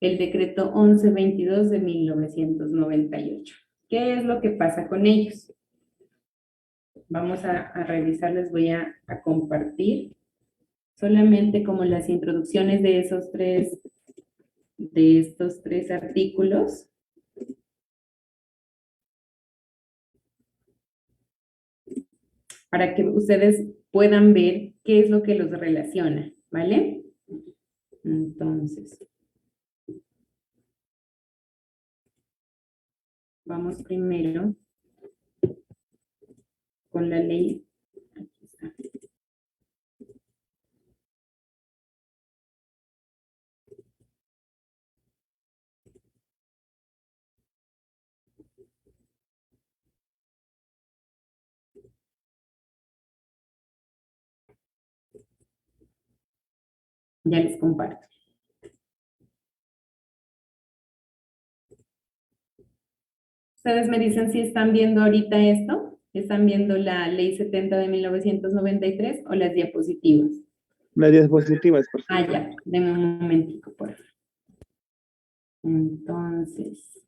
el Decreto 1122 de 1998. ¿Qué es lo que pasa con ellos? Vamos a revisar, les voy a compartir solamente como las introducciones de estos tres artículos. Para que ustedes puedan ver qué es lo que los relaciona, ¿vale? Entonces, vamos primero con la ley. Aquí está. Ya les comparto. Ustedes me dicen si están viendo ahorita esto, ¿Están viendo la Ley 70 de 1993 o las diapositivas? Las diapositivas, por favor. Ah, ya, denme un momentico, por favor. Entonces,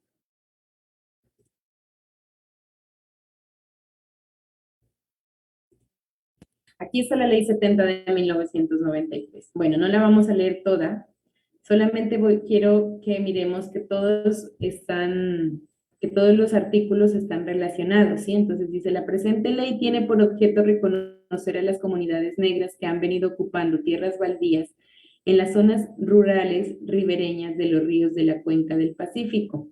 aquí está la Ley 70 de 1993. Bueno, no la vamos a leer toda, solamente quiero que miremos que todos los artículos están relacionados, ¿sí? Entonces dice, la presente ley tiene por objeto reconocer a las comunidades negras que han venido ocupando tierras baldías en las zonas rurales ribereñas de los ríos de la cuenca del Pacífico.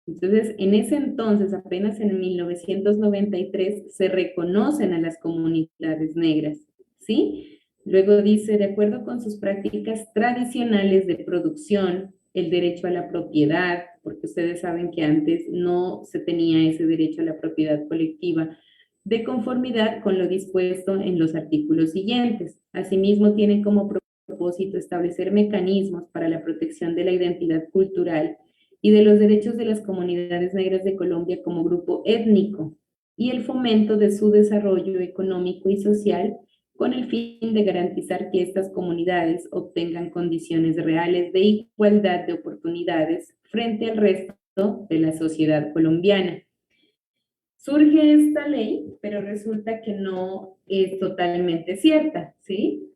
Entonces, en ese entonces, apenas en 1993, se reconocen a las comunidades negras, ¿sí? Luego dice, de acuerdo con sus prácticas tradicionales de producción, el derecho a la propiedad, porque ustedes saben que antes no se tenía ese derecho a la propiedad colectiva, de conformidad con lo dispuesto en los artículos siguientes. Asimismo, tienen como propósito establecer mecanismos para la protección de la identidad cultural y de los derechos de las comunidades negras de Colombia como grupo étnico y el fomento de su desarrollo económico y social con el fin de garantizar que estas comunidades obtengan condiciones reales de igualdad de oportunidades frente al resto de la sociedad colombiana. Surge esta ley, pero resulta que no es totalmente cierta, ¿sí?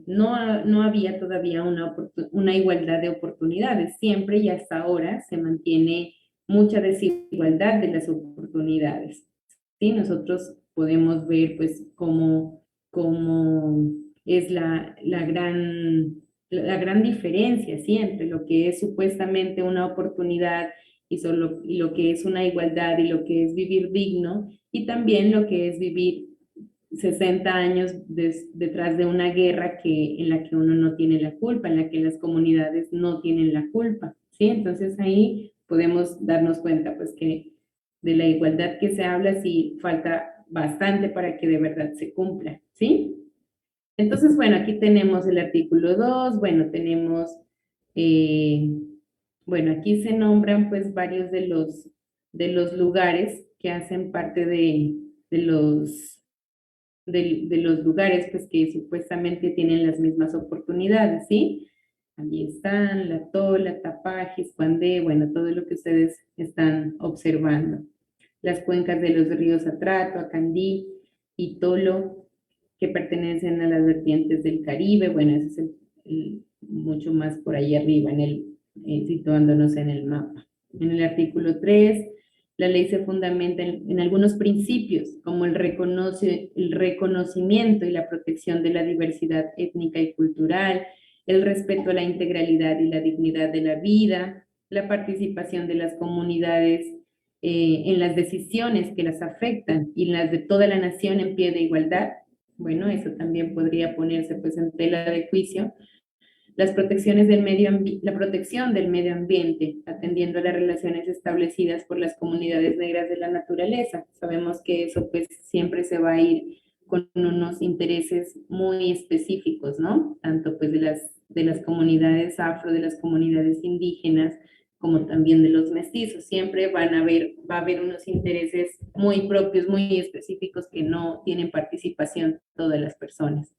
No había todavía una igualdad de oportunidades. Siempre y hasta ahora se mantiene mucha desigualdad de las oportunidades, ¿sí? Nosotros podemos ver, pues, cómo es la gran diferencia, ¿sí? Entre lo que es supuestamente una oportunidad y lo que es una igualdad y lo que es vivir digno, y también lo que es vivir 60 años detrás de una guerra en la que uno no tiene la culpa, en la que las comunidades no tienen la culpa, ¿sí? Entonces ahí podemos darnos cuenta, pues, que de la igualdad que se habla sí falta bastante para que de verdad se cumpla, ¿sí? Entonces, bueno, aquí tenemos el artículo 2, bueno, tenemos... bueno, aquí se nombran pues varios de los lugares que hacen parte de los lugares pues que supuestamente tienen las mismas oportunidades, ¿sí? Allí están La Tola, Tapajis, Cuandé, bueno, todo lo que ustedes están observando. Las cuencas de los ríos Atrato, Acandí y Tolo, que pertenecen a las vertientes del Caribe, bueno, ese es mucho más por ahí arriba, situándonos en el mapa. En el artículo 3, la ley se fundamenta en algunos principios, como el reconocimiento y la protección de la diversidad étnica y cultural, el respeto a la integralidad y la dignidad de la vida, la participación de las comunidades en las decisiones que las afectan y las de toda la nación en pie de igualdad. Bueno, eso también podría ponerse pues en tela de juicio. La protección del medio ambiente, atendiendo a las relaciones establecidas por las comunidades negras de la naturaleza. Sabemos que eso pues siempre se va a ir con unos intereses muy específicos, ¿no? Tanto pues de las comunidades afro, de las comunidades indígenas, como también de los mestizos. Siempre va a haber unos intereses muy propios, muy específicos que no tienen participación todas las personas.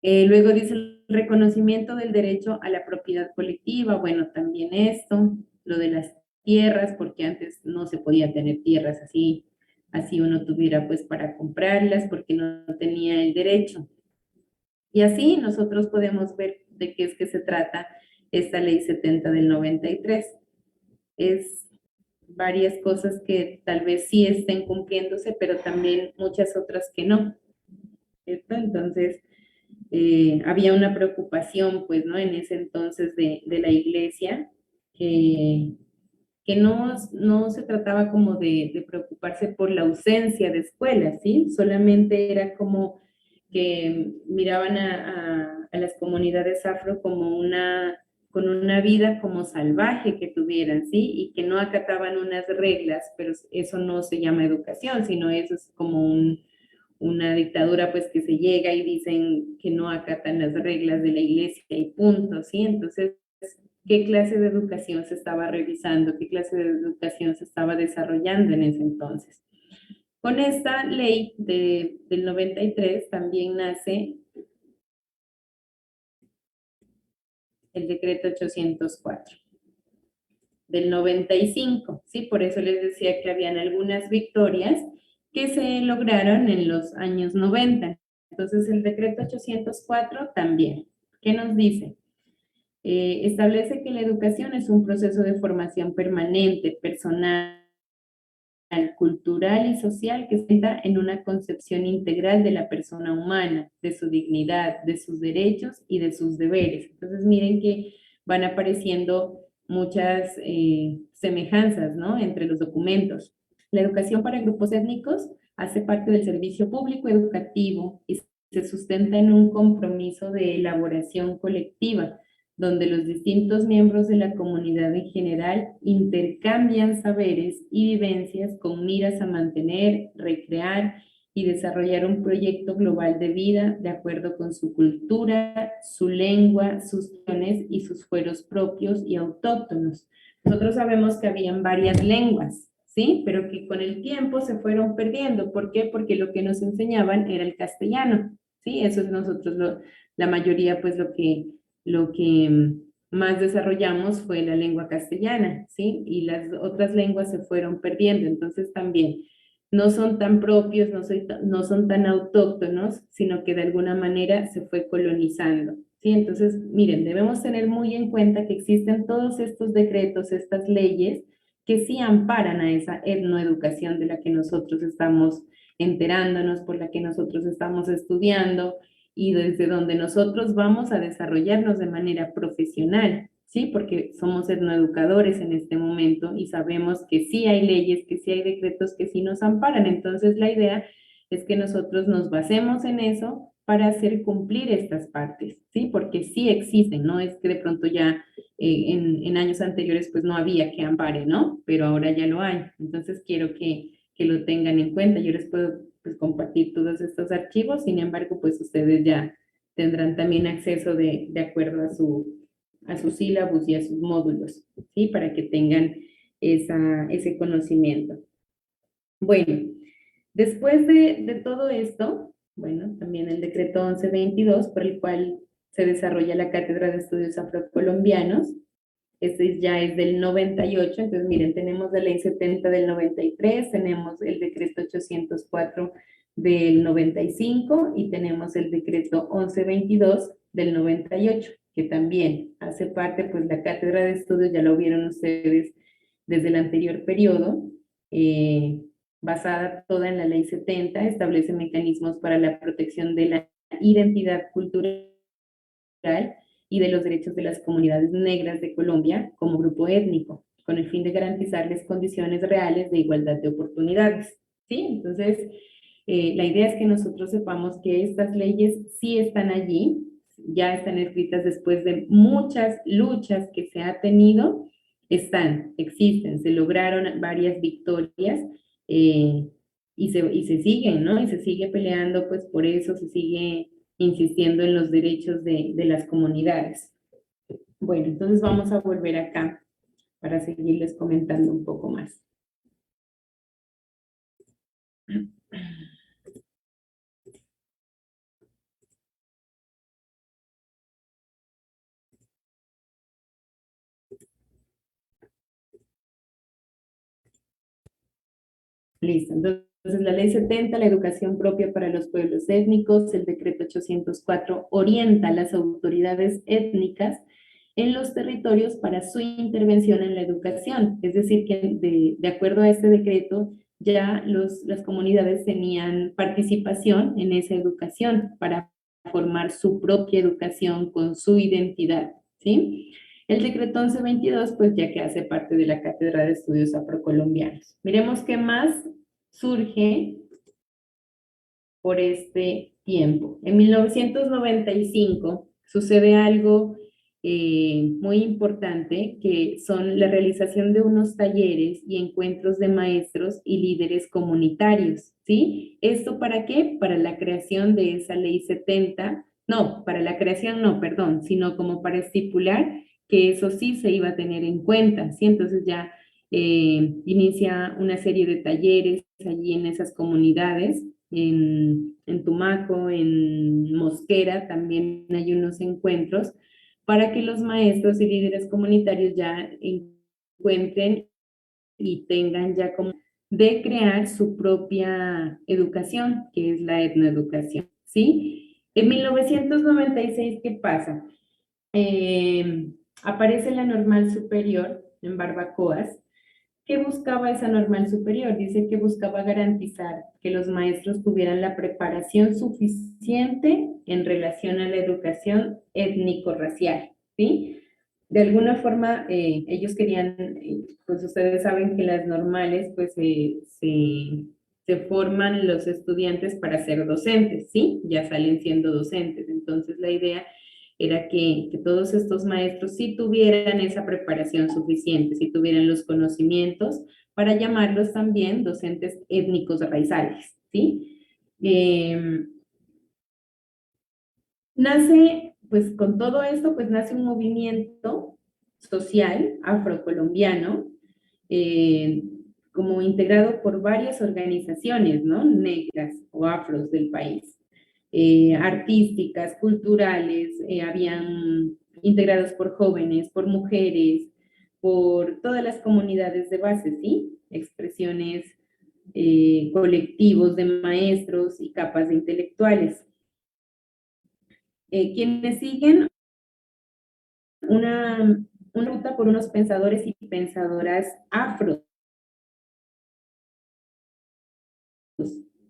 Luego dice el reconocimiento del derecho a la propiedad colectiva. Bueno, también esto, lo de las tierras, porque antes no se podía tener tierras así uno tuviera pues para comprarlas, porque no tenía el derecho. Y así nosotros podemos ver de qué es que se trata esta ley 70 del 93. Es varias cosas que tal vez sí estén cumpliéndose, pero también muchas otras que no, ¿cierto? Entonces, había una preocupación, pues, ¿no? En ese entonces de la iglesia, que no se trataba como de preocuparse por la ausencia de escuelas, ¿sí? Solamente era como que miraban a las comunidades afro como con una vida como salvaje que tuvieran, ¿sí? Y que no acataban unas reglas, pero eso no se llama educación, sino eso es como una dictadura pues que se llega y dicen que no acatan las reglas de la iglesia y punto, ¿sí? Entonces, ¿qué clase de educación se estaba revisando? ¿Qué clase de educación se estaba desarrollando en ese entonces? Con esta ley del 93 también nace el decreto 804 del 95, ¿sí? Por eso les decía que habían algunas victorias que se lograron en los años 90. Entonces, el decreto 804 también. ¿Qué nos dice? Establece que la educación es un proceso de formación permanente, personal, cultural y social que se centra en una concepción integral de la persona humana, de su dignidad, de sus derechos y de sus deberes. Entonces, miren que van apareciendo muchas semejanzas, ¿no?, entre los documentos. La educación para grupos étnicos hace parte del servicio público educativo y se sustenta en un compromiso de elaboración colectiva, donde los distintos miembros de la comunidad en general intercambian saberes y vivencias con miras a mantener, recrear y desarrollar un proyecto global de vida de acuerdo con su cultura, su lengua, sus tradiciones y sus fueros propios y autóctonos. Nosotros sabemos que habían varias lenguas, ¿sí? Pero que con el tiempo se fueron perdiendo. ¿Por qué? Porque lo que nos enseñaban era el castellano, ¿sí? Eso es nosotros, la mayoría, pues lo que más desarrollamos fue la lengua castellana, ¿sí? Y las otras lenguas se fueron perdiendo. Entonces también no son tan propios, no son tan autóctonos, sino que de alguna manera se fue colonizando, ¿sí? Entonces, miren, debemos tener muy en cuenta que existen todos estos decretos, estas leyes, que sí amparan a esa etnoeducación de la que nosotros estamos enterándonos, por la que nosotros estamos estudiando, y desde donde nosotros vamos a desarrollarnos de manera profesional, ¿sí? Porque somos etnoeducadores en este momento y sabemos que sí hay leyes, que sí hay decretos que sí nos amparan. Entonces, la idea es que nosotros nos basemos en eso para hacer cumplir estas partes, ¿sí? Porque sí existen, no es que de pronto ya en años anteriores pues no había que ampare, ¿no? Pero ahora ya lo hay. Entonces, quiero que lo tengan en cuenta. Yo les puedo pues compartir todos estos archivos, sin embargo, pues ustedes ya tendrán también acceso de acuerdo a sus sílabus y a sus módulos, ¿sí? Para que tengan ese conocimiento. Bueno, después de todo esto, bueno, también el decreto 1122, por el cual se desarrolla la Cátedra de Estudios Afrocolombianos. Este ya es del 98, entonces miren, tenemos la ley 70 del 93, tenemos el decreto 804 del 95 y tenemos el decreto 1122 del 98, que también hace parte, pues la Cátedra de Estudios, ya lo vieron ustedes desde el anterior periodo, basada toda en la ley 70, establece mecanismos para la protección de la identidad cultural y de los derechos de las comunidades negras de Colombia como grupo étnico, con el fin de garantizarles condiciones reales de igualdad de oportunidades, ¿sí? Entonces, la idea es que nosotros sepamos que estas leyes sí están allí, ya están escritas después de muchas luchas que se ha tenido, existen, se lograron varias victorias, y se siguen, ¿no? Y se sigue peleando, pues por eso se sigue insistiendo en los derechos de las comunidades. Bueno, entonces vamos a volver acá para seguirles comentando un poco más. Listo, entonces la ley 70, la educación propia para los pueblos étnicos, el decreto 804 orienta a las autoridades étnicas en los territorios para su intervención en la educación. Es decir, que de acuerdo a este decreto, ya las comunidades tenían participación en esa educación para formar su propia educación con su identidad, ¿sí? El decreto 1122, pues ya que hace parte de la Cátedra de Estudios Afrocolombianos. Miremos qué más surge por este tiempo. En 1995 sucede algo muy importante, que son la realización de unos talleres y encuentros de maestros y líderes comunitarios, ¿sí? ¿Esto para qué? Para la creación de esa ley 70, no, para la creación no, perdón, sino como para estipular que eso sí se iba a tener en cuenta, ¿sí? Entonces ya inicia una serie de talleres allí en esas comunidades, en Tumaco, en Mosquera, también hay unos encuentros para que los maestros y líderes comunitarios ya encuentren y tengan ya como de crear su propia educación, que es la etnoeducación, ¿sí? En 1996, ¿qué pasa? Aparece la normal superior en Barbacoas. ¿Qué buscaba esa normal superior? Dice que buscaba garantizar que los maestros tuvieran la preparación suficiente en relación a la educación étnico-racial, ¿sí? De alguna forma, ellos querían, pues ustedes saben que las normales, pues se forman los estudiantes para ser docentes, ¿sí? Ya salen siendo docentes. Entonces, la idea era que todos estos maestros sí tuvieran esa preparación suficiente, sí tuvieran los conocimientos para llamarlos también docentes étnicos raizales, ¿sí? Nace, pues con todo esto, pues nace un movimiento social afrocolombiano, eh, como integrado por varias organizaciones, ¿no? Negras o afros del país, artísticas, culturales, habían integrados por jóvenes, por mujeres, por todas las comunidades de base, ¿sí? Expresiones, colectivos de maestros y capas de intelectuales. Quienes siguen una ruta por unos pensadores y pensadoras afros,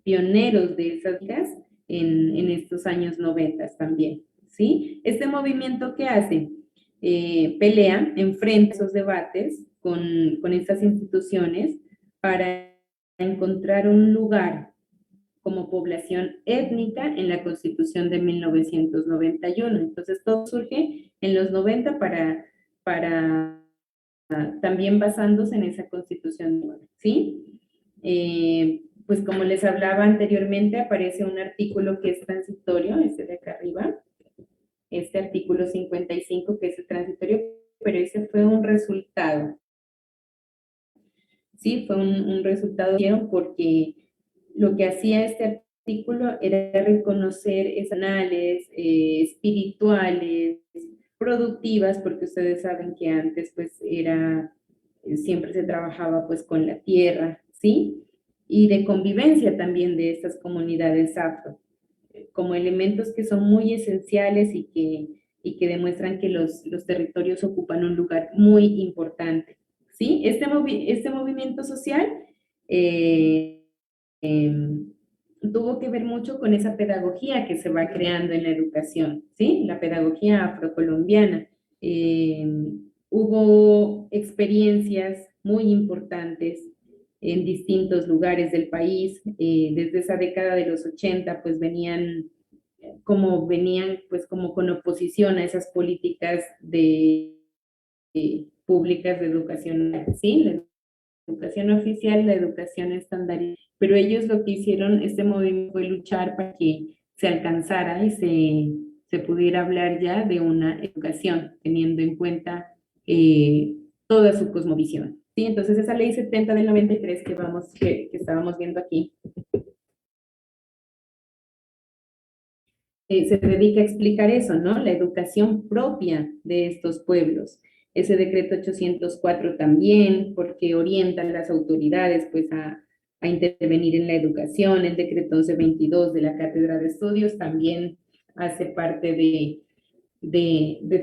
pioneros de esas ideas en estos años 90 también, ¿sí? Este movimiento que hace, pelea, enfrenta esos debates con estas instituciones para encontrar un lugar como población étnica en la Constitución de 1991. Entonces, todo surge en los 90 para también basándose en esa Constitución, ¿sí? Pues como les hablaba anteriormente, aparece un artículo que es transitorio, este de acá arriba, este artículo 55 que es el transitorio, pero ese fue un resultado, ¿sí? Fue un resultado porque lo que hacía este artículo era reconocer esas anales espirituales, productivas, porque ustedes saben que antes pues era, siempre se trabajaba pues con la tierra, ¿sí? Y de convivencia también de estas comunidades afro, como elementos que son muy esenciales y que demuestran que los territorios ocupan un lugar muy importante, ¿sí? Este movimiento social eh, tuvo que ver mucho con esa pedagogía que se va creando en la educación, ¿sí? La pedagogía afrocolombiana. Hubo experiencias muy importantes en distintos lugares del país. Desde esa década de los 80, pues venían pues como con oposición a esas políticas públicas de educación, ¿sí? La educación oficial, la educación estándar, pero ellos lo que hicieron, este movimiento fue luchar para que se alcanzara y se pudiera hablar ya de una educación, teniendo en cuenta toda su cosmovisión. ¿Sí? Entonces esa ley 70 del 93 que estábamos viendo aquí, se dedica a explicar eso, ¿no? La educación propia de estos pueblos. Ese decreto 804 también, porque orienta a las autoridades pues a intervenir en la educación. El decreto 1122 de la Cátedra de Estudios también hace parte de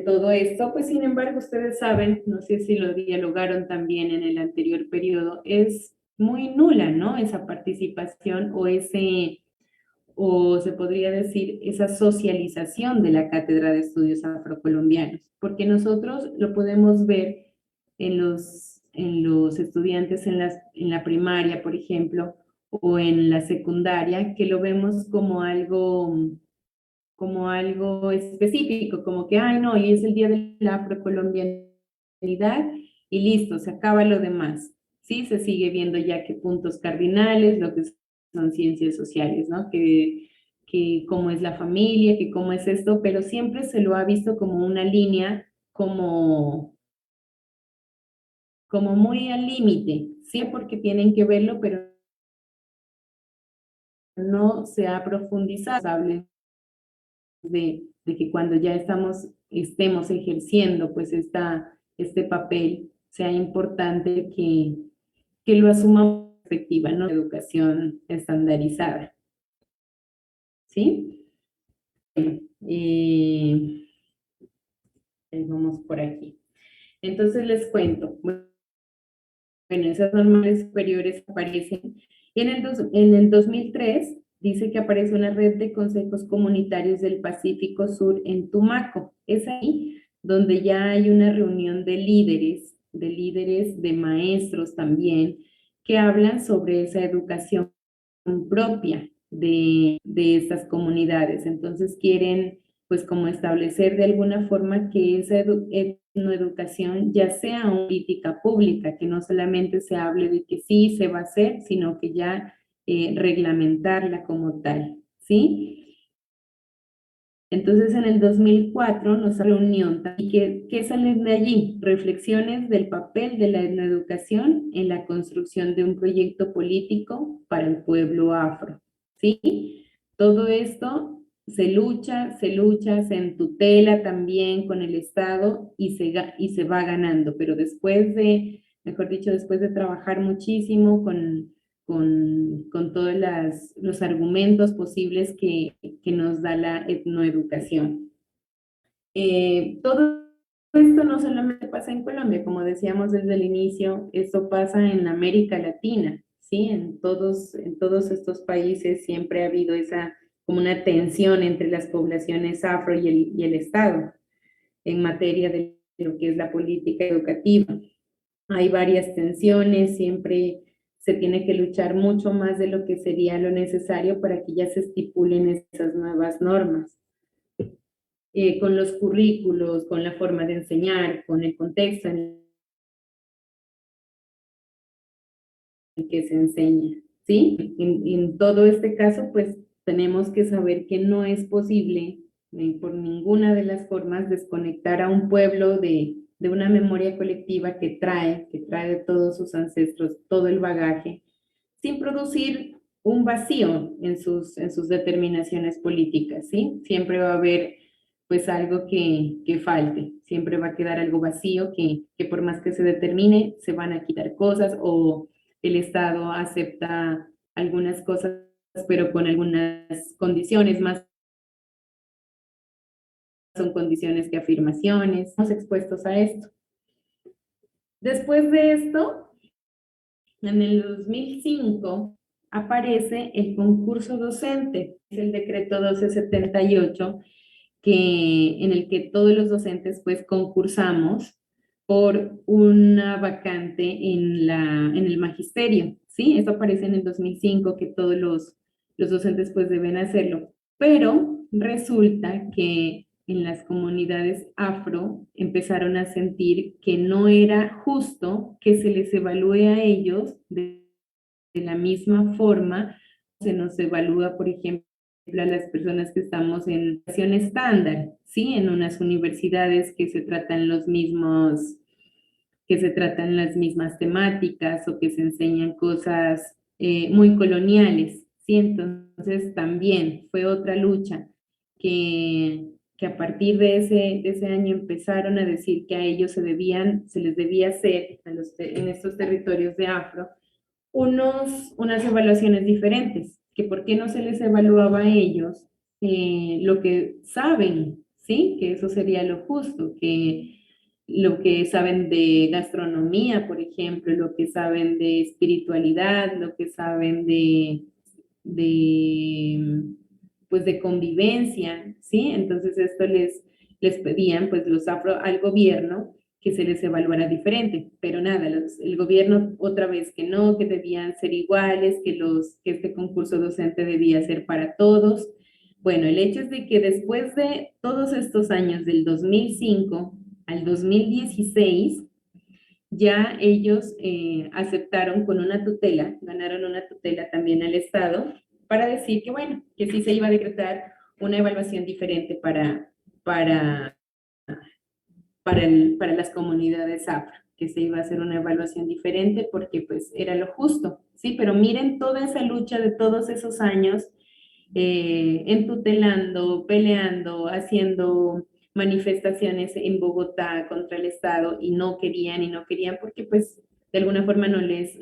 todo esto. Pues sin embargo, ustedes saben, no sé si lo dialogaron también en el anterior periodo, es muy nula, ¿no? Esa participación o se podría decir esa socialización de la Cátedra de Estudios Afrocolombianos, porque nosotros lo podemos ver en los estudiantes en la primaria, por ejemplo, o en la secundaria, que lo vemos como algo específico, como que, ay, no, hoy es el día de la afrocolombianidad y listo, se acaba lo demás. Sí, se sigue viendo ya que puntos cardinales, lo que son ciencias sociales, ¿no? Que cómo es la familia, que cómo es esto, pero siempre se lo ha visto como una línea, como como muy al límite, sí, porque tienen que verlo, pero no se ha profundizado. Hablen de que cuando ya estemos ejerciendo pues este papel, sea importante que lo asumamos en perspectiva, ¿no? Educación estandarizada. ¿Sí? Vamos por aquí. Entonces les cuento. Bueno, esas normales superiores aparecen. Y en el 2003 dice que aparece una red de consejos comunitarios del Pacífico Sur en Tumaco. Es ahí donde ya hay una reunión de líderes, de maestros también, que hablan sobre esa educación propia de estas comunidades. Entonces quieren pues como establecer de alguna forma que esa etnoeducación ya sea una política pública, que no solamente se hable de que sí se va a hacer, sino que ya reglamentarla como tal, ¿sí? Entonces en el 2004 nos reunión, ¿y qué salen de allí? Reflexiones del papel de la etnoeducación en la construcción de un proyecto político para el pueblo afro, ¿sí? Todo esto se lucha, se entutela también con el Estado y se va ganando, pero después de, mejor dicho, después de trabajar muchísimo con todos los argumentos posibles que nos da la etnoeducación. Todo esto no solamente pasa en Colombia, como decíamos desde el inicio, esto pasa en América Latina, ¿sí? En todos estos países siempre ha habido como una tensión entre las poblaciones afro y el Estado en materia de lo que es la política educativa. Hay varias tensiones, siempre se tiene que luchar mucho más de lo que sería lo necesario para que ya se estipulen esas nuevas normas. Con los currículos, con la forma de enseñar, con el contexto en el que se enseña, ¿sí? En todo este caso, pues tenemos que saber que no es posible, por ninguna de las formas, desconectar a un pueblo de una memoria colectiva que trae de todos sus ancestros, todo el bagaje, sin producir un vacío en sus determinaciones políticas, ¿sí? Siempre va a haber pues algo que falte, siempre va a quedar algo vacío que por más que se determine, se van a quitar cosas o el Estado acepta algunas cosas, pero con algunas condiciones más, son condiciones que afirmaciones. Estamos expuestos a esto. Después de esto, en el 2005 aparece el concurso docente, es el decreto 1278, en el que todos los docentes pues concursamos por una vacante en el magisterio, ¿sí? Eso aparece en el 2005, que todos los docentes pues deben hacerlo, pero resulta que en las comunidades afro empezaron a sentir que no era justo que se les evalúe a ellos de la misma forma se nos evalúa, por ejemplo, a las personas que estamos en educación estándar, ¿sí? En unas universidades que se tratan las mismas temáticas o que se enseñan cosas muy coloniales, ¿sí? Entonces también fue otra lucha que a partir de ese año empezaron a decir que a ellos se les debía hacer en estos territorios de afro unas evaluaciones diferentes, que por qué no se les evaluaba a ellos lo que saben, ¿sí? Que eso sería lo justo, que lo que saben de gastronomía, por ejemplo, lo que saben de espiritualidad, lo que saben pues de convivencia, ¿sí? Entonces esto les pedían pues los afro al gobierno que se les evaluara diferente, pero nada, el gobierno otra vez que no, que debían ser iguales, que este concurso docente debía ser para todos. Bueno, el hecho es de que después de todos estos años, del 2005 al 2016, ya ellos aceptaron con una tutela, ganaron una tutela también al Estado, para decir que bueno, que sí se iba a decretar una evaluación diferente para las comunidades afro. que se iba a hacer una evaluación diferente porque pues era lo justo, ¿sí? Pero miren toda esa lucha de todos esos años, entutelando, peleando, haciendo manifestaciones en Bogotá contra el Estado y no querían porque pues de alguna forma no les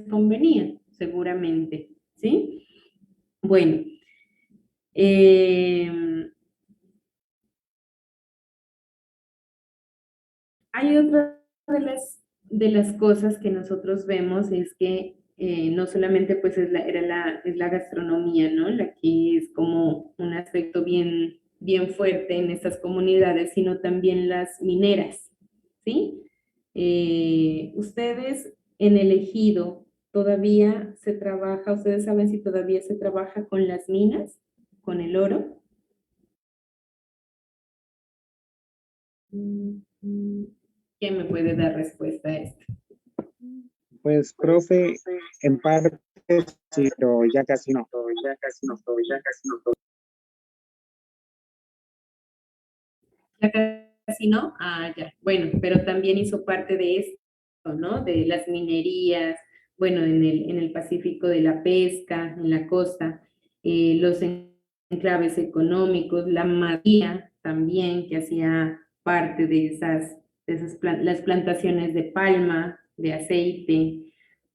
convenía, seguramente, ¿sí? Bueno, hay otra de las cosas que nosotros vemos es que no solamente pues es la gastronomía, ¿no? La que es como un aspecto bien, bien fuerte en estas comunidades, sino también las mineras, ¿sí? Ustedes en el ejido todavía se trabaja, ustedes saben si todavía se trabaja con las minas, con el oro. ¿Quién me puede dar respuesta a esto? Pues, profe, en parte sí, pero ya casi no. Ya casi no. Ah, ya. Bueno, pero también hizo parte de esto, ¿no? De las minerías, bueno, en el Pacífico de la pesca, en la costa, los enclaves económicos, la madería también, que hacía parte de las plantaciones de palma, de aceite,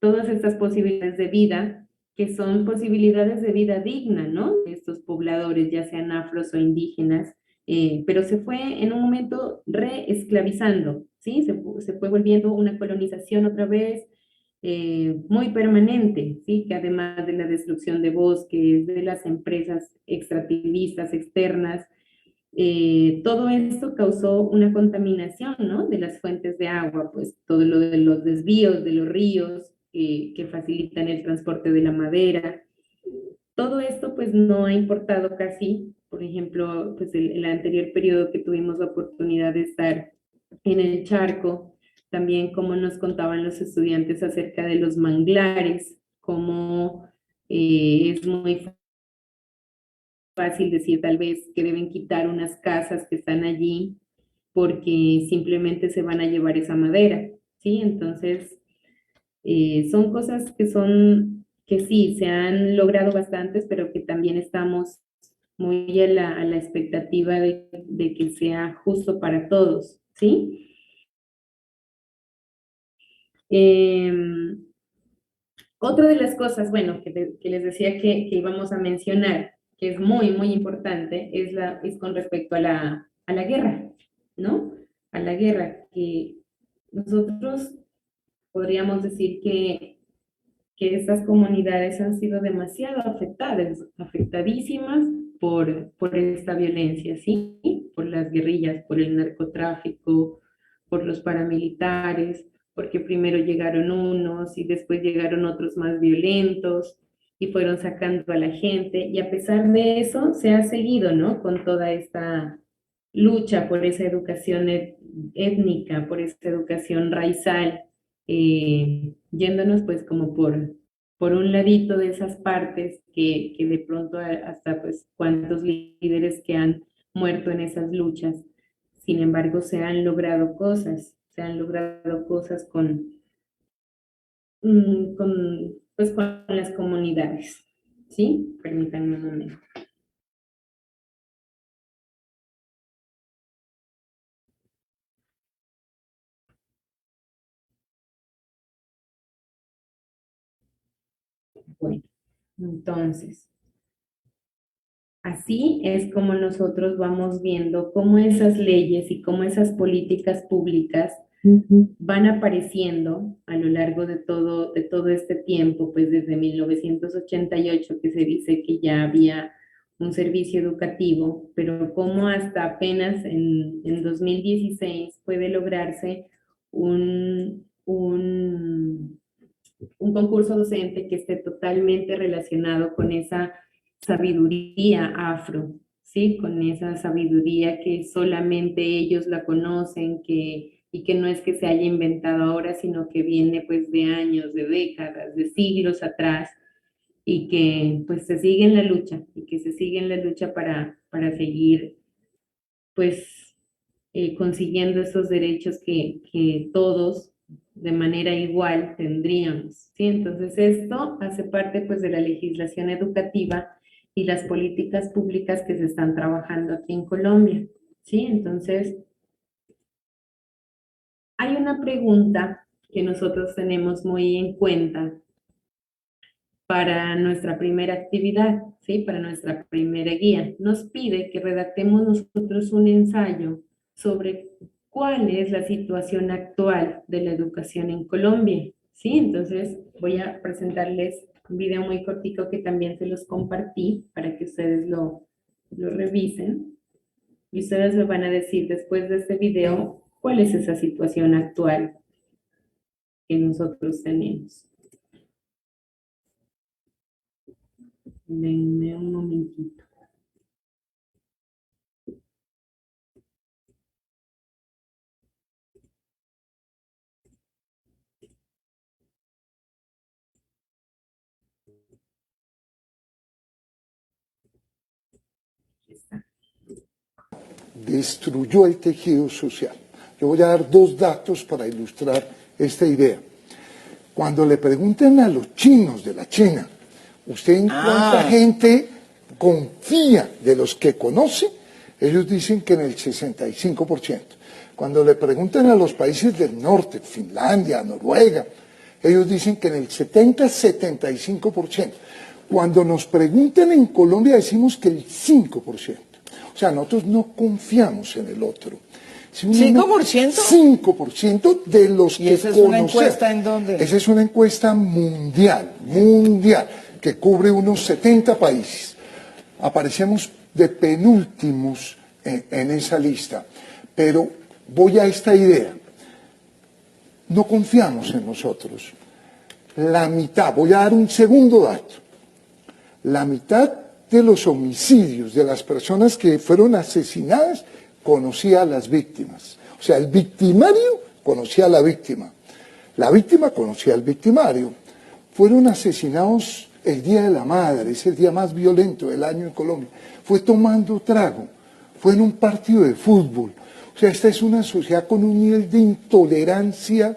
todas estas posibilidades de vida, que son posibilidades de vida digna, ¿no? Estos pobladores, ya sean afros o indígenas, pero se fue en un momento reesclavizando, ¿sí? Se fue volviendo una colonización otra vez, muy permanente, ¿sí? Que además de la destrucción de bosques, de las empresas extractivistas externas, todo esto causó una contaminación, ¿no? De las fuentes de agua, pues todo lo de los desvíos de los ríos que facilitan el transporte de la madera. Todo esto pues no ha importado casi, por ejemplo, pues el anterior periodo que tuvimos la oportunidad de estar en el charco, también como nos contaban los estudiantes acerca de los manglares, cómo es muy fácil decir tal vez que deben quitar unas casas que están allí porque simplemente se van a llevar esa madera, ¿sí? Entonces, son cosas que sí, se han logrado bastantes, pero que también estamos muy a la expectativa de que sea justo para todos, ¿sí? Otra de las cosas, bueno, que les decía que íbamos a mencionar, que es muy, muy importante, es con respecto a la guerra, ¿no? A la guerra, que nosotros podríamos decir que estas comunidades han sido demasiado afectadas, afectadísimas por esta violencia, ¿sí? Por las guerrillas, por el narcotráfico, por los paramilitares, porque primero llegaron unos y después llegaron otros más violentos y fueron sacando a la gente. Y a pesar de eso, se ha seguido, ¿no? Con toda esta lucha por esa educación étnica, por esa educación raizal, yéndonos pues como por un ladito de esas partes que de pronto hasta pues cuántos líderes que han muerto en esas luchas. Sin embargo, se han logrado cosas pues, con las comunidades. ¿Sí? Permítanme un momento. Bueno, entonces, así es como nosotros vamos viendo cómo esas leyes y cómo esas políticas públicas van apareciendo a lo largo de todo este tiempo, pues desde 1988 que se dice que ya había un servicio educativo, pero cómo hasta apenas en 2016 puede lograrse un concurso docente que esté totalmente relacionado con esa sabiduría afro, ¿sí? Con esa sabiduría que solamente ellos la conocen, y que no es que se haya inventado ahora, sino que viene pues de años, de décadas, de siglos atrás, y que pues se sigue en la lucha, y que se sigue en la lucha para seguir pues consiguiendo esos derechos que todos de manera igual tendríamos, ¿sí? Entonces esto hace parte pues de la legislación educativa y las políticas públicas que se están trabajando aquí en Colombia, ¿sí? Entonces, hay una pregunta que nosotros tenemos muy en cuenta para nuestra primera actividad, ¿sí? Para nuestra primera guía. Nos pide que redactemos nosotros un ensayo sobre cuál es la situación actual de la educación en Colombia, ¿sí? Entonces voy a presentarles un video muy cortico que también se los compartí para que ustedes lo revisen. Y ustedes me van a decir después de este video cuál es esa situación actual que nosotros tenemos. Denme un momentito. Aquí está. Destruyó el tejido social. Yo voy a dar 2 datos para ilustrar esta idea. Cuando le pregunten a los chinos de la China, ¿usted en cuánta gente confía de los que conoce? Ellos dicen que en el 65%. Cuando le preguntan a los países del norte, Finlandia, Noruega, ellos dicen que en el 70-75%. Cuando nos preguntan en Colombia decimos que el 5%. O sea, nosotros no confiamos en el otro. Si uno ¿5%? 5% de los que ¿Y esa es una encuesta en dónde? Esa es una encuesta mundial, que cubre unos 70 países. Aparecemos de penúltimos en esa lista. Pero voy a esta idea. No confiamos en nosotros. La mitad, voy a dar un segundo dato. La mitad de los homicidios de las personas que fueron asesinadas conocía a las víctimas. O sea, el victimario conocía a la víctima. La víctima conocía al victimario. Fueron asesinados el Día de la Madre, es el día más violento del año en Colombia. Fue tomando trago, fue en un partido de fútbol. O sea, esta es una sociedad con un nivel de intolerancia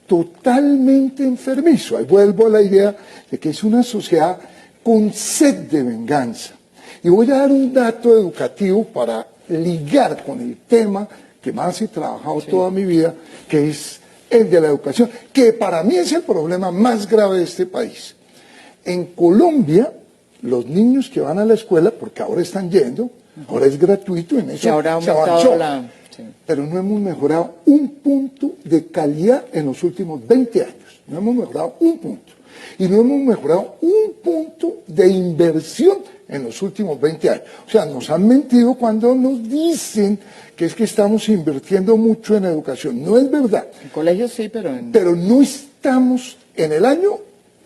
totalmente enfermizo. Ahí vuelvo a la idea de que es una sociedad con sed de venganza. Y voy a dar un dato educativo para ligar con el tema que más he trabajado toda mi vida, que es el de la educación, que para mí es el problema más grave de este país. En Colombia, los niños que van a la escuela, porque ahora están yendo, ahora es gratuito, en eso Que ahora ha se aumentado avanzó, pero no hemos mejorado un punto de calidad en los últimos 20 años. No hemos mejorado un punto. Y no hemos mejorado un punto de inversión en los últimos 20 años. O sea, nos han mentido cuando nos dicen que es que estamos invirtiendo mucho en educación. No es verdad. En colegios sí, pero Pero no estamos, en el año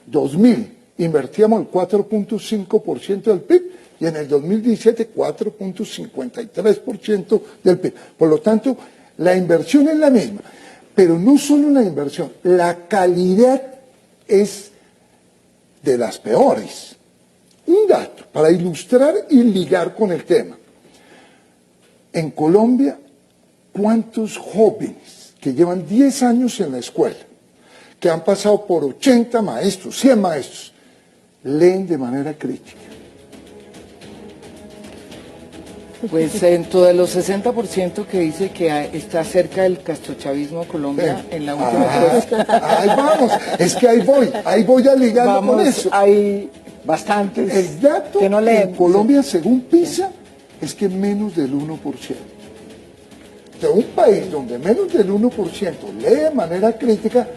2000 invertíamos el 4.5% del PIB y en el 2017 4.53% del PIB. Por lo tanto, la inversión es la misma. Pero no solo la inversión, la calidad es de las peores. Un dato para ilustrar y ligar con el tema. En Colombia, ¿cuántos jóvenes que llevan 10 años en la escuela, que han pasado por 80 maestros, 100 maestros, leen de manera crítica? pues dentro de los 60% que dice que está cerca del castrochavismo Colombia en la última encuesta. Ahí vamos, es que ahí voy a ligar con eso. Hay bastantes El dato que no en leen. Colombia, según PISA, es que menos del 1%. De un país donde menos del 1% lee de manera crítica,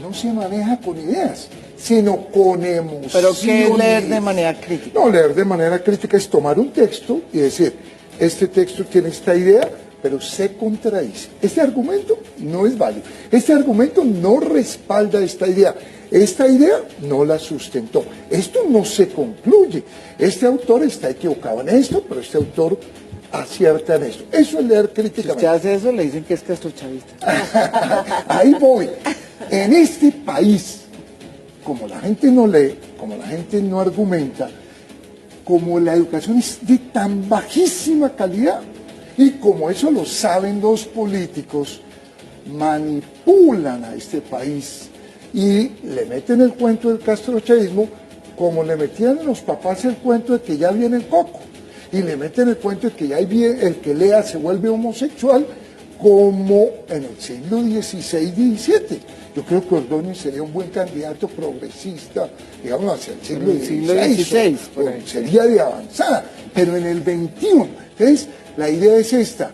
no se maneja con ideas, sino con emociones. ¿Pero qué es leer de manera crítica? No, leer de manera crítica es tomar un texto y decir, este texto tiene esta idea, pero se contradice. Este argumento no es válido. Este argumento no respalda esta idea. Esta idea no la sustentó. Esto no se concluye. Este autor está equivocado en esto, pero este autor acierta en esto. Eso es leer Si críticamente. usted hace eso, le dicen que es castrochavista. Ahí voy. En este país, como la gente no lee, como la gente no argumenta, como la educación es de tan bajísima calidad, Y como eso lo saben los políticos, manipulan a este país y le meten el cuento del castrochavismo como le metían a los papás el cuento de que ya viene el coco. Y le meten el cuento de que ya el que lea se vuelve homosexual, como en el siglo XVI y XVII. Yo creo que Ordóñez sería un buen candidato progresista, digamos, hacia el siglo XVI, sería de avanzada, pero en el XXI. Entonces, la idea es esta.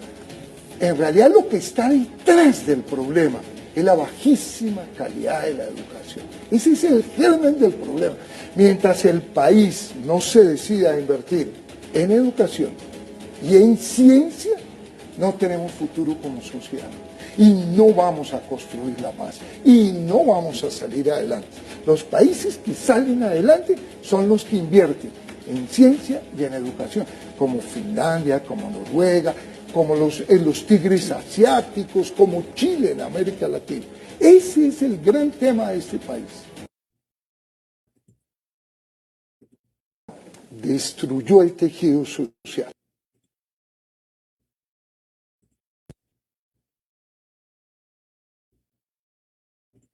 En realidad lo que está detrás del problema es la bajísima calidad de la educación. Ese es el germen del problema. Mientras el país no se decida a invertir en educación y en ciencia, no tenemos futuro como sociedad. Y no vamos a construirla más. Y no vamos a salir adelante. Los países que salen adelante son los que invierten en ciencia y en educación, como Finlandia, como Noruega, como los tigres asiáticos, como Chile en América Latina. Ese es el gran tema de este país. Destruyó el tejido social.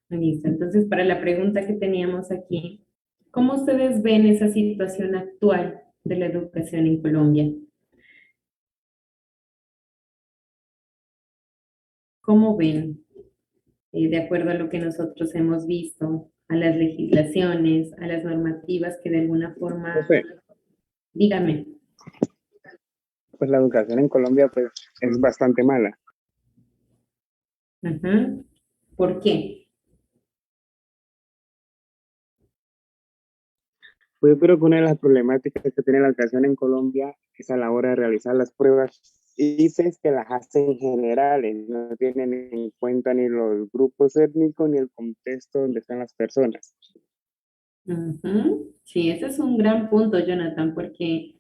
Listo. Entonces, para la pregunta que teníamos aquí, ¿cómo ustedes ven esa situación actual de la educación en Colombia? ¿Cómo ven, de acuerdo a lo que nosotros hemos visto, a las legislaciones, a las normativas que de alguna forma... José, Dígame. pues la educación en Colombia pues es bastante mala. Ajá. ¿Por qué? Pues yo creo que una de las problemáticas que tiene la educación en Colombia es a la hora de realizar las pruebas ICFES, que las hacen generales, no tienen en cuenta ni los grupos étnicos ni el contexto donde están las personas. Ujú. Sí, ese es un gran punto, Jonathan, porque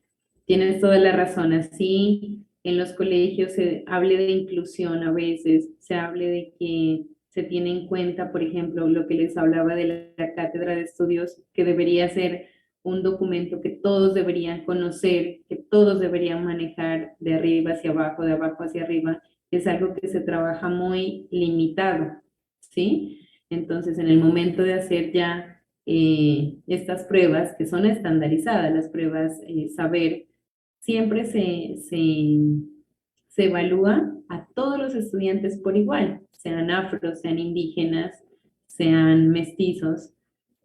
tienes toda la razón. Así en los colegios se hable de inclusión a veces, se hable de que se tiene en cuenta, por ejemplo, lo que les hablaba de la cátedra de estudios, que debería ser un documento que todos deberían conocer, que todos deberían manejar de arriba hacia abajo, de abajo hacia arriba, es algo que se trabaja muy limitado, ¿sí? Entonces, en el momento de hacer ya estas pruebas que son estandarizadas, las pruebas saber, siempre se evalúa a todos los estudiantes por igual, sean afros, sean indígenas, sean mestizos,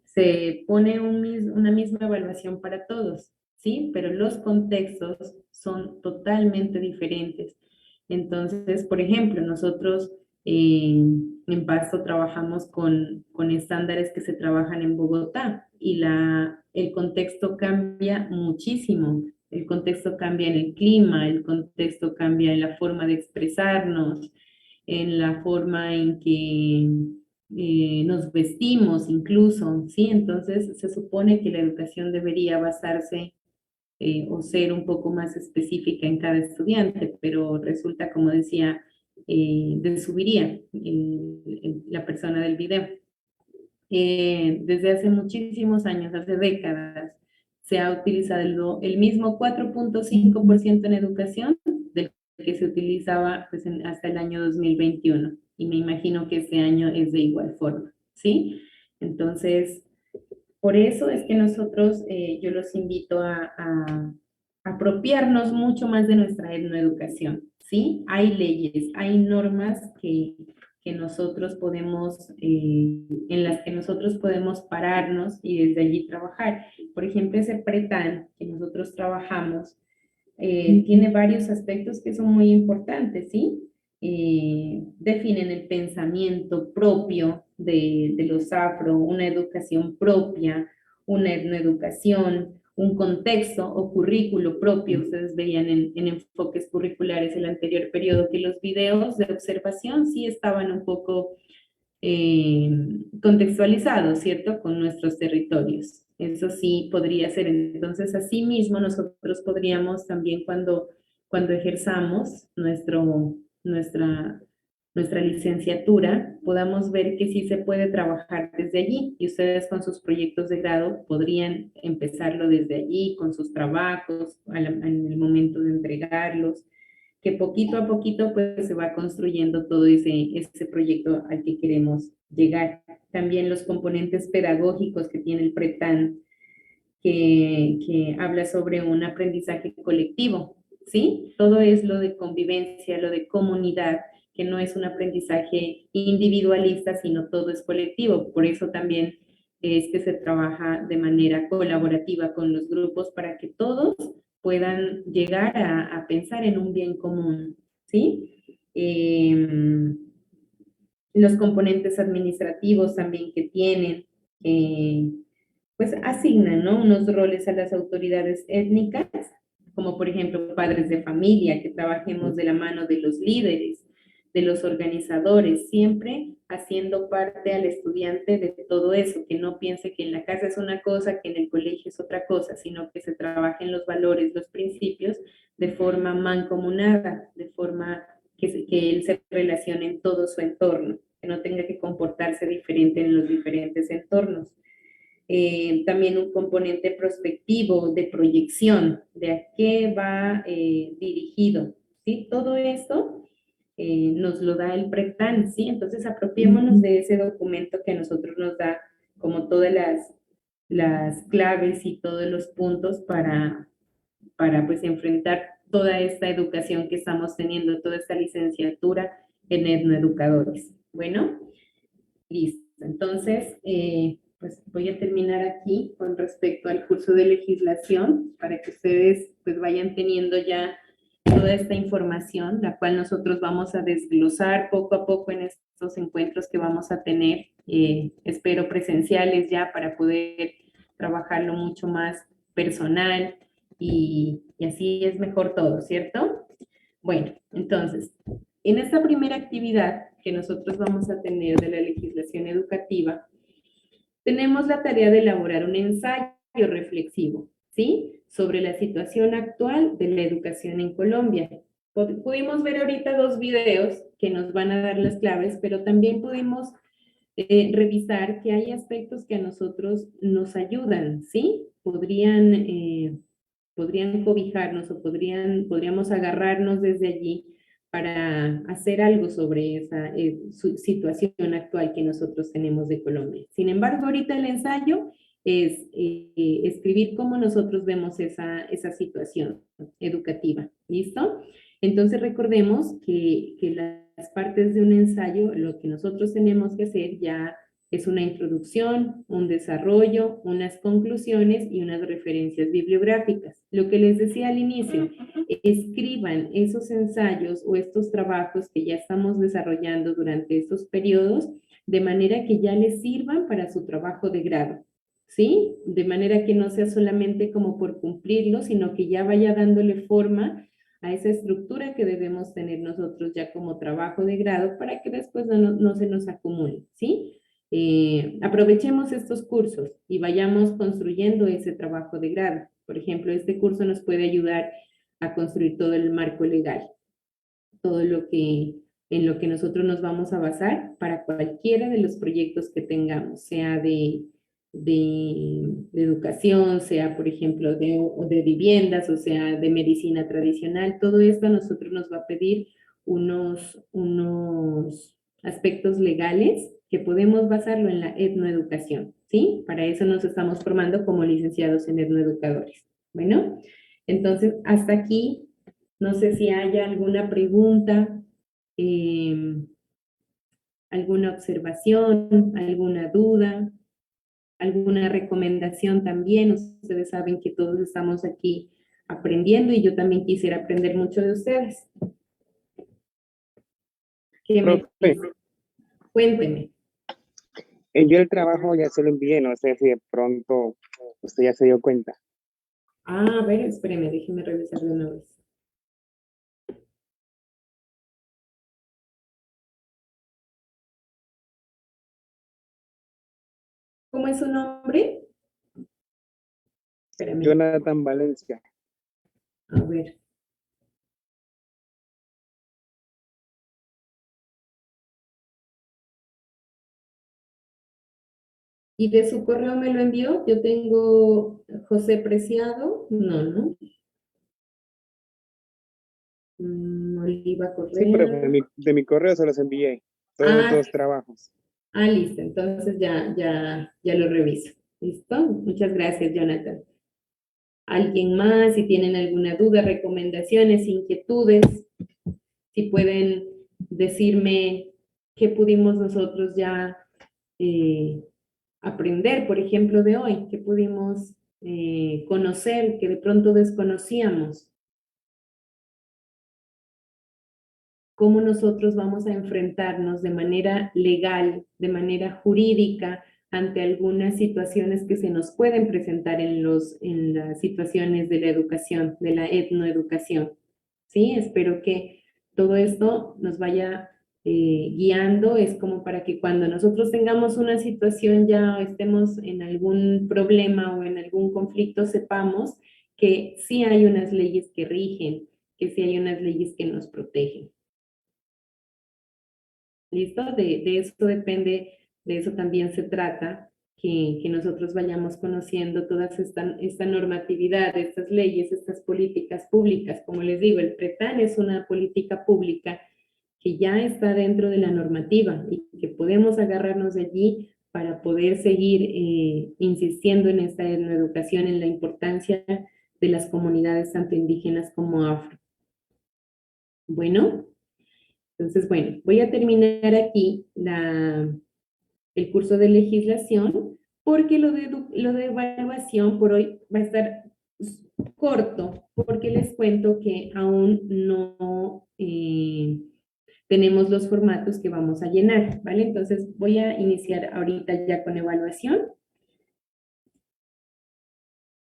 se pone una misma evaluación para todos, ¿sí? Pero los contextos son totalmente diferentes. Entonces, por ejemplo, nosotros en Pasto trabajamos con estándares que se trabajan en Bogotá y el contexto cambia muchísimo. El contexto cambia en el clima, el contexto cambia en la forma de expresarnos, en la forma en que nos vestimos incluso, ¿sí? Entonces se supone que la educación debería basarse o ser un poco más específica en cada estudiante, pero resulta, como decía, desubiría la persona del video. Desde hace muchísimos años, hace décadas, se ha utilizado el mismo 4.5% en educación del que se utilizaba pues, hasta el año 2021. Y me imagino que este año es de igual forma, ¿sí? Entonces, por eso es que nosotros, yo los invito a apropiarnos mucho más de nuestra etnoeducación, ¿sí? Hay leyes, hay normas que nosotros podemos, en las que nosotros podemos pararnos y desde allí trabajar. Por ejemplo, ese PRETAN que nosotros trabajamos tiene varios aspectos que son muy importantes, ¿sí? Definen el pensamiento propio de los afro, una educación propia, una etnoeducación, un contexto o currículo propio. Ustedes veían en enfoques curriculares el anterior periodo que los videos de observación sí estaban un poco contextualizados, ¿cierto? Con nuestros territorios. Eso sí podría ser. Entonces, así mismo nosotros podríamos también cuando ejerzamos nuestra licenciatura, podamos ver que sí se puede trabajar desde allí y ustedes con sus proyectos de grado podrían empezarlo desde allí, con sus trabajos, en el momento de entregarlos. que poquito a poquito pues se va construyendo todo ese proyecto al que queremos llegar. También los componentes pedagógicos que tiene el PRETAN, que habla sobre un aprendizaje colectivo, ¿sí? Todo es lo de convivencia, lo de comunidad, que no es un aprendizaje individualista, sino todo es colectivo. Por eso también es que se trabaja de manera colaborativa con los grupos para que todos puedan llegar a pensar en un bien común, ¿sí? Los componentes administrativos también que tienen, pues asignan, ¿no?, unos roles a las autoridades étnicas, como por ejemplo padres de familia, que trabajemos de la mano de los líderes, de los organizadores, siempre haciendo parte al estudiante de todo eso, que no piense que en la casa es una cosa, que en el colegio es otra cosa, sino que se trabajen los valores, los principios de forma mancomunada, de forma que él se relacione en todo su entorno, que no tenga que comportarse diferente en los diferentes entornos. También un componente prospectivo de proyección, de a qué va dirigido, ¿sí? Todo esto nos lo da el PRETAN, ¿sí? Entonces apropiémonos de ese documento que a nosotros nos da como todas las claves y todos los puntos para pues enfrentar toda esta educación que estamos teniendo, toda esta licenciatura en etnoeducadores. Bueno, listo. Entonces, pues voy a terminar aquí con respecto al curso de legislación para que ustedes pues vayan teniendo ya toda esta información, la cual nosotros vamos a desglosar poco a poco en estos encuentros que vamos a tener, espero presenciales ya para poder trabajarlo mucho más personal y así es mejor todo, ¿cierto? Bueno, entonces, en esta primera actividad que nosotros vamos a tener de la legislación educativa, tenemos la tarea de elaborar un ensayo reflexivo, ¿sí?, sobre la situación actual de la educación en Colombia. Pudimos ver ahorita 2 videos que nos van a dar las claves, pero también pudimos revisar que hay aspectos que a nosotros nos ayudan, ¿sí? Podrían cobijarnos o podríamos agarrarnos desde allí para hacer algo sobre esa situación actual que nosotros tenemos de Colombia. Sin embargo, ahorita el ensayo es escribir cómo nosotros vemos esa situación educativa. ¿Listo? Entonces recordemos que las partes de un ensayo, lo que nosotros tenemos que hacer ya es una introducción, un desarrollo, unas conclusiones y unas referencias bibliográficas. Lo que les decía al inicio, escriban esos ensayos o estos trabajos que ya estamos desarrollando durante estos periodos, de manera que ya les sirvan para su trabajo de grado, ¿sí? De manera que no sea solamente como por cumplirlo, sino que ya vaya dándole forma a esa estructura que debemos tener nosotros ya como trabajo de grado para que después no se nos acumule, ¿sí? Aprovechemos estos cursos y vayamos construyendo ese trabajo de grado. Por ejemplo, este curso nos puede ayudar a construir todo el marco legal, todo lo que en lo que nosotros nos vamos a basar para cualquiera de los proyectos que tengamos, sea de educación, sea, por ejemplo, de viviendas, o sea, de medicina tradicional. Todo esto a nosotros nos va a pedir unos aspectos legales que podemos basarlo en la etnoeducación, ¿sí? Para eso nos estamos formando como licenciados en etnoeducadores. Bueno, entonces, hasta aquí, no sé si haya alguna pregunta, alguna observación, alguna duda, alguna recomendación también. Ustedes saben que todos estamos aquí aprendiendo y yo también quisiera aprender mucho de ustedes. ¿Qué me dicen? Cuéntenme. Yo el trabajo ya se lo envié, no sé si de pronto usted ya se dio cuenta. A ver, espéreme, déjeme revisar de una vez. ¿Cómo es su nombre? Espérame. Jonathan Valencia. A ver. ¿Y de su correo me lo envió? Yo tengo José Preciado. No. Oliva Sí, pero Correa. de mi correo se los envié, todos Ah, los trabajos. listo, entonces ya lo reviso. ¿Listo? Muchas gracias, Jonathan. ¿Alguien más? Si tienen alguna duda, recomendaciones, inquietudes, si pueden decirme qué pudimos nosotros ya aprender, por ejemplo, de hoy, qué pudimos conocer que de pronto desconocíamos. Cómo nosotros vamos a enfrentarnos de manera legal, de manera jurídica, ante algunas situaciones que se nos pueden presentar en las situaciones de la educación, de la etnoeducación. ¿Sí? Espero que todo esto nos vaya guiando, es como para que cuando nosotros tengamos una situación ya estemos en algún problema o en algún conflicto, sepamos que sí hay unas leyes que rigen, que sí hay unas leyes que nos protegen. ¿Listo? De eso depende, de eso también se trata, que nosotros vayamos conociendo toda esta normatividad, estas leyes, estas políticas públicas. Como les digo, el PRETAN es una política pública que ya está dentro de la normativa y que podemos agarrarnos de allí para poder seguir insistiendo en esta educación, en la importancia de las comunidades tanto indígenas como afro. Bueno. Entonces, bueno, voy a terminar aquí el curso de legislación porque lo de evaluación por hoy va a estar corto porque les cuento que aún no tenemos los formatos que vamos a llenar, ¿vale? Entonces voy a iniciar ahorita ya con evaluación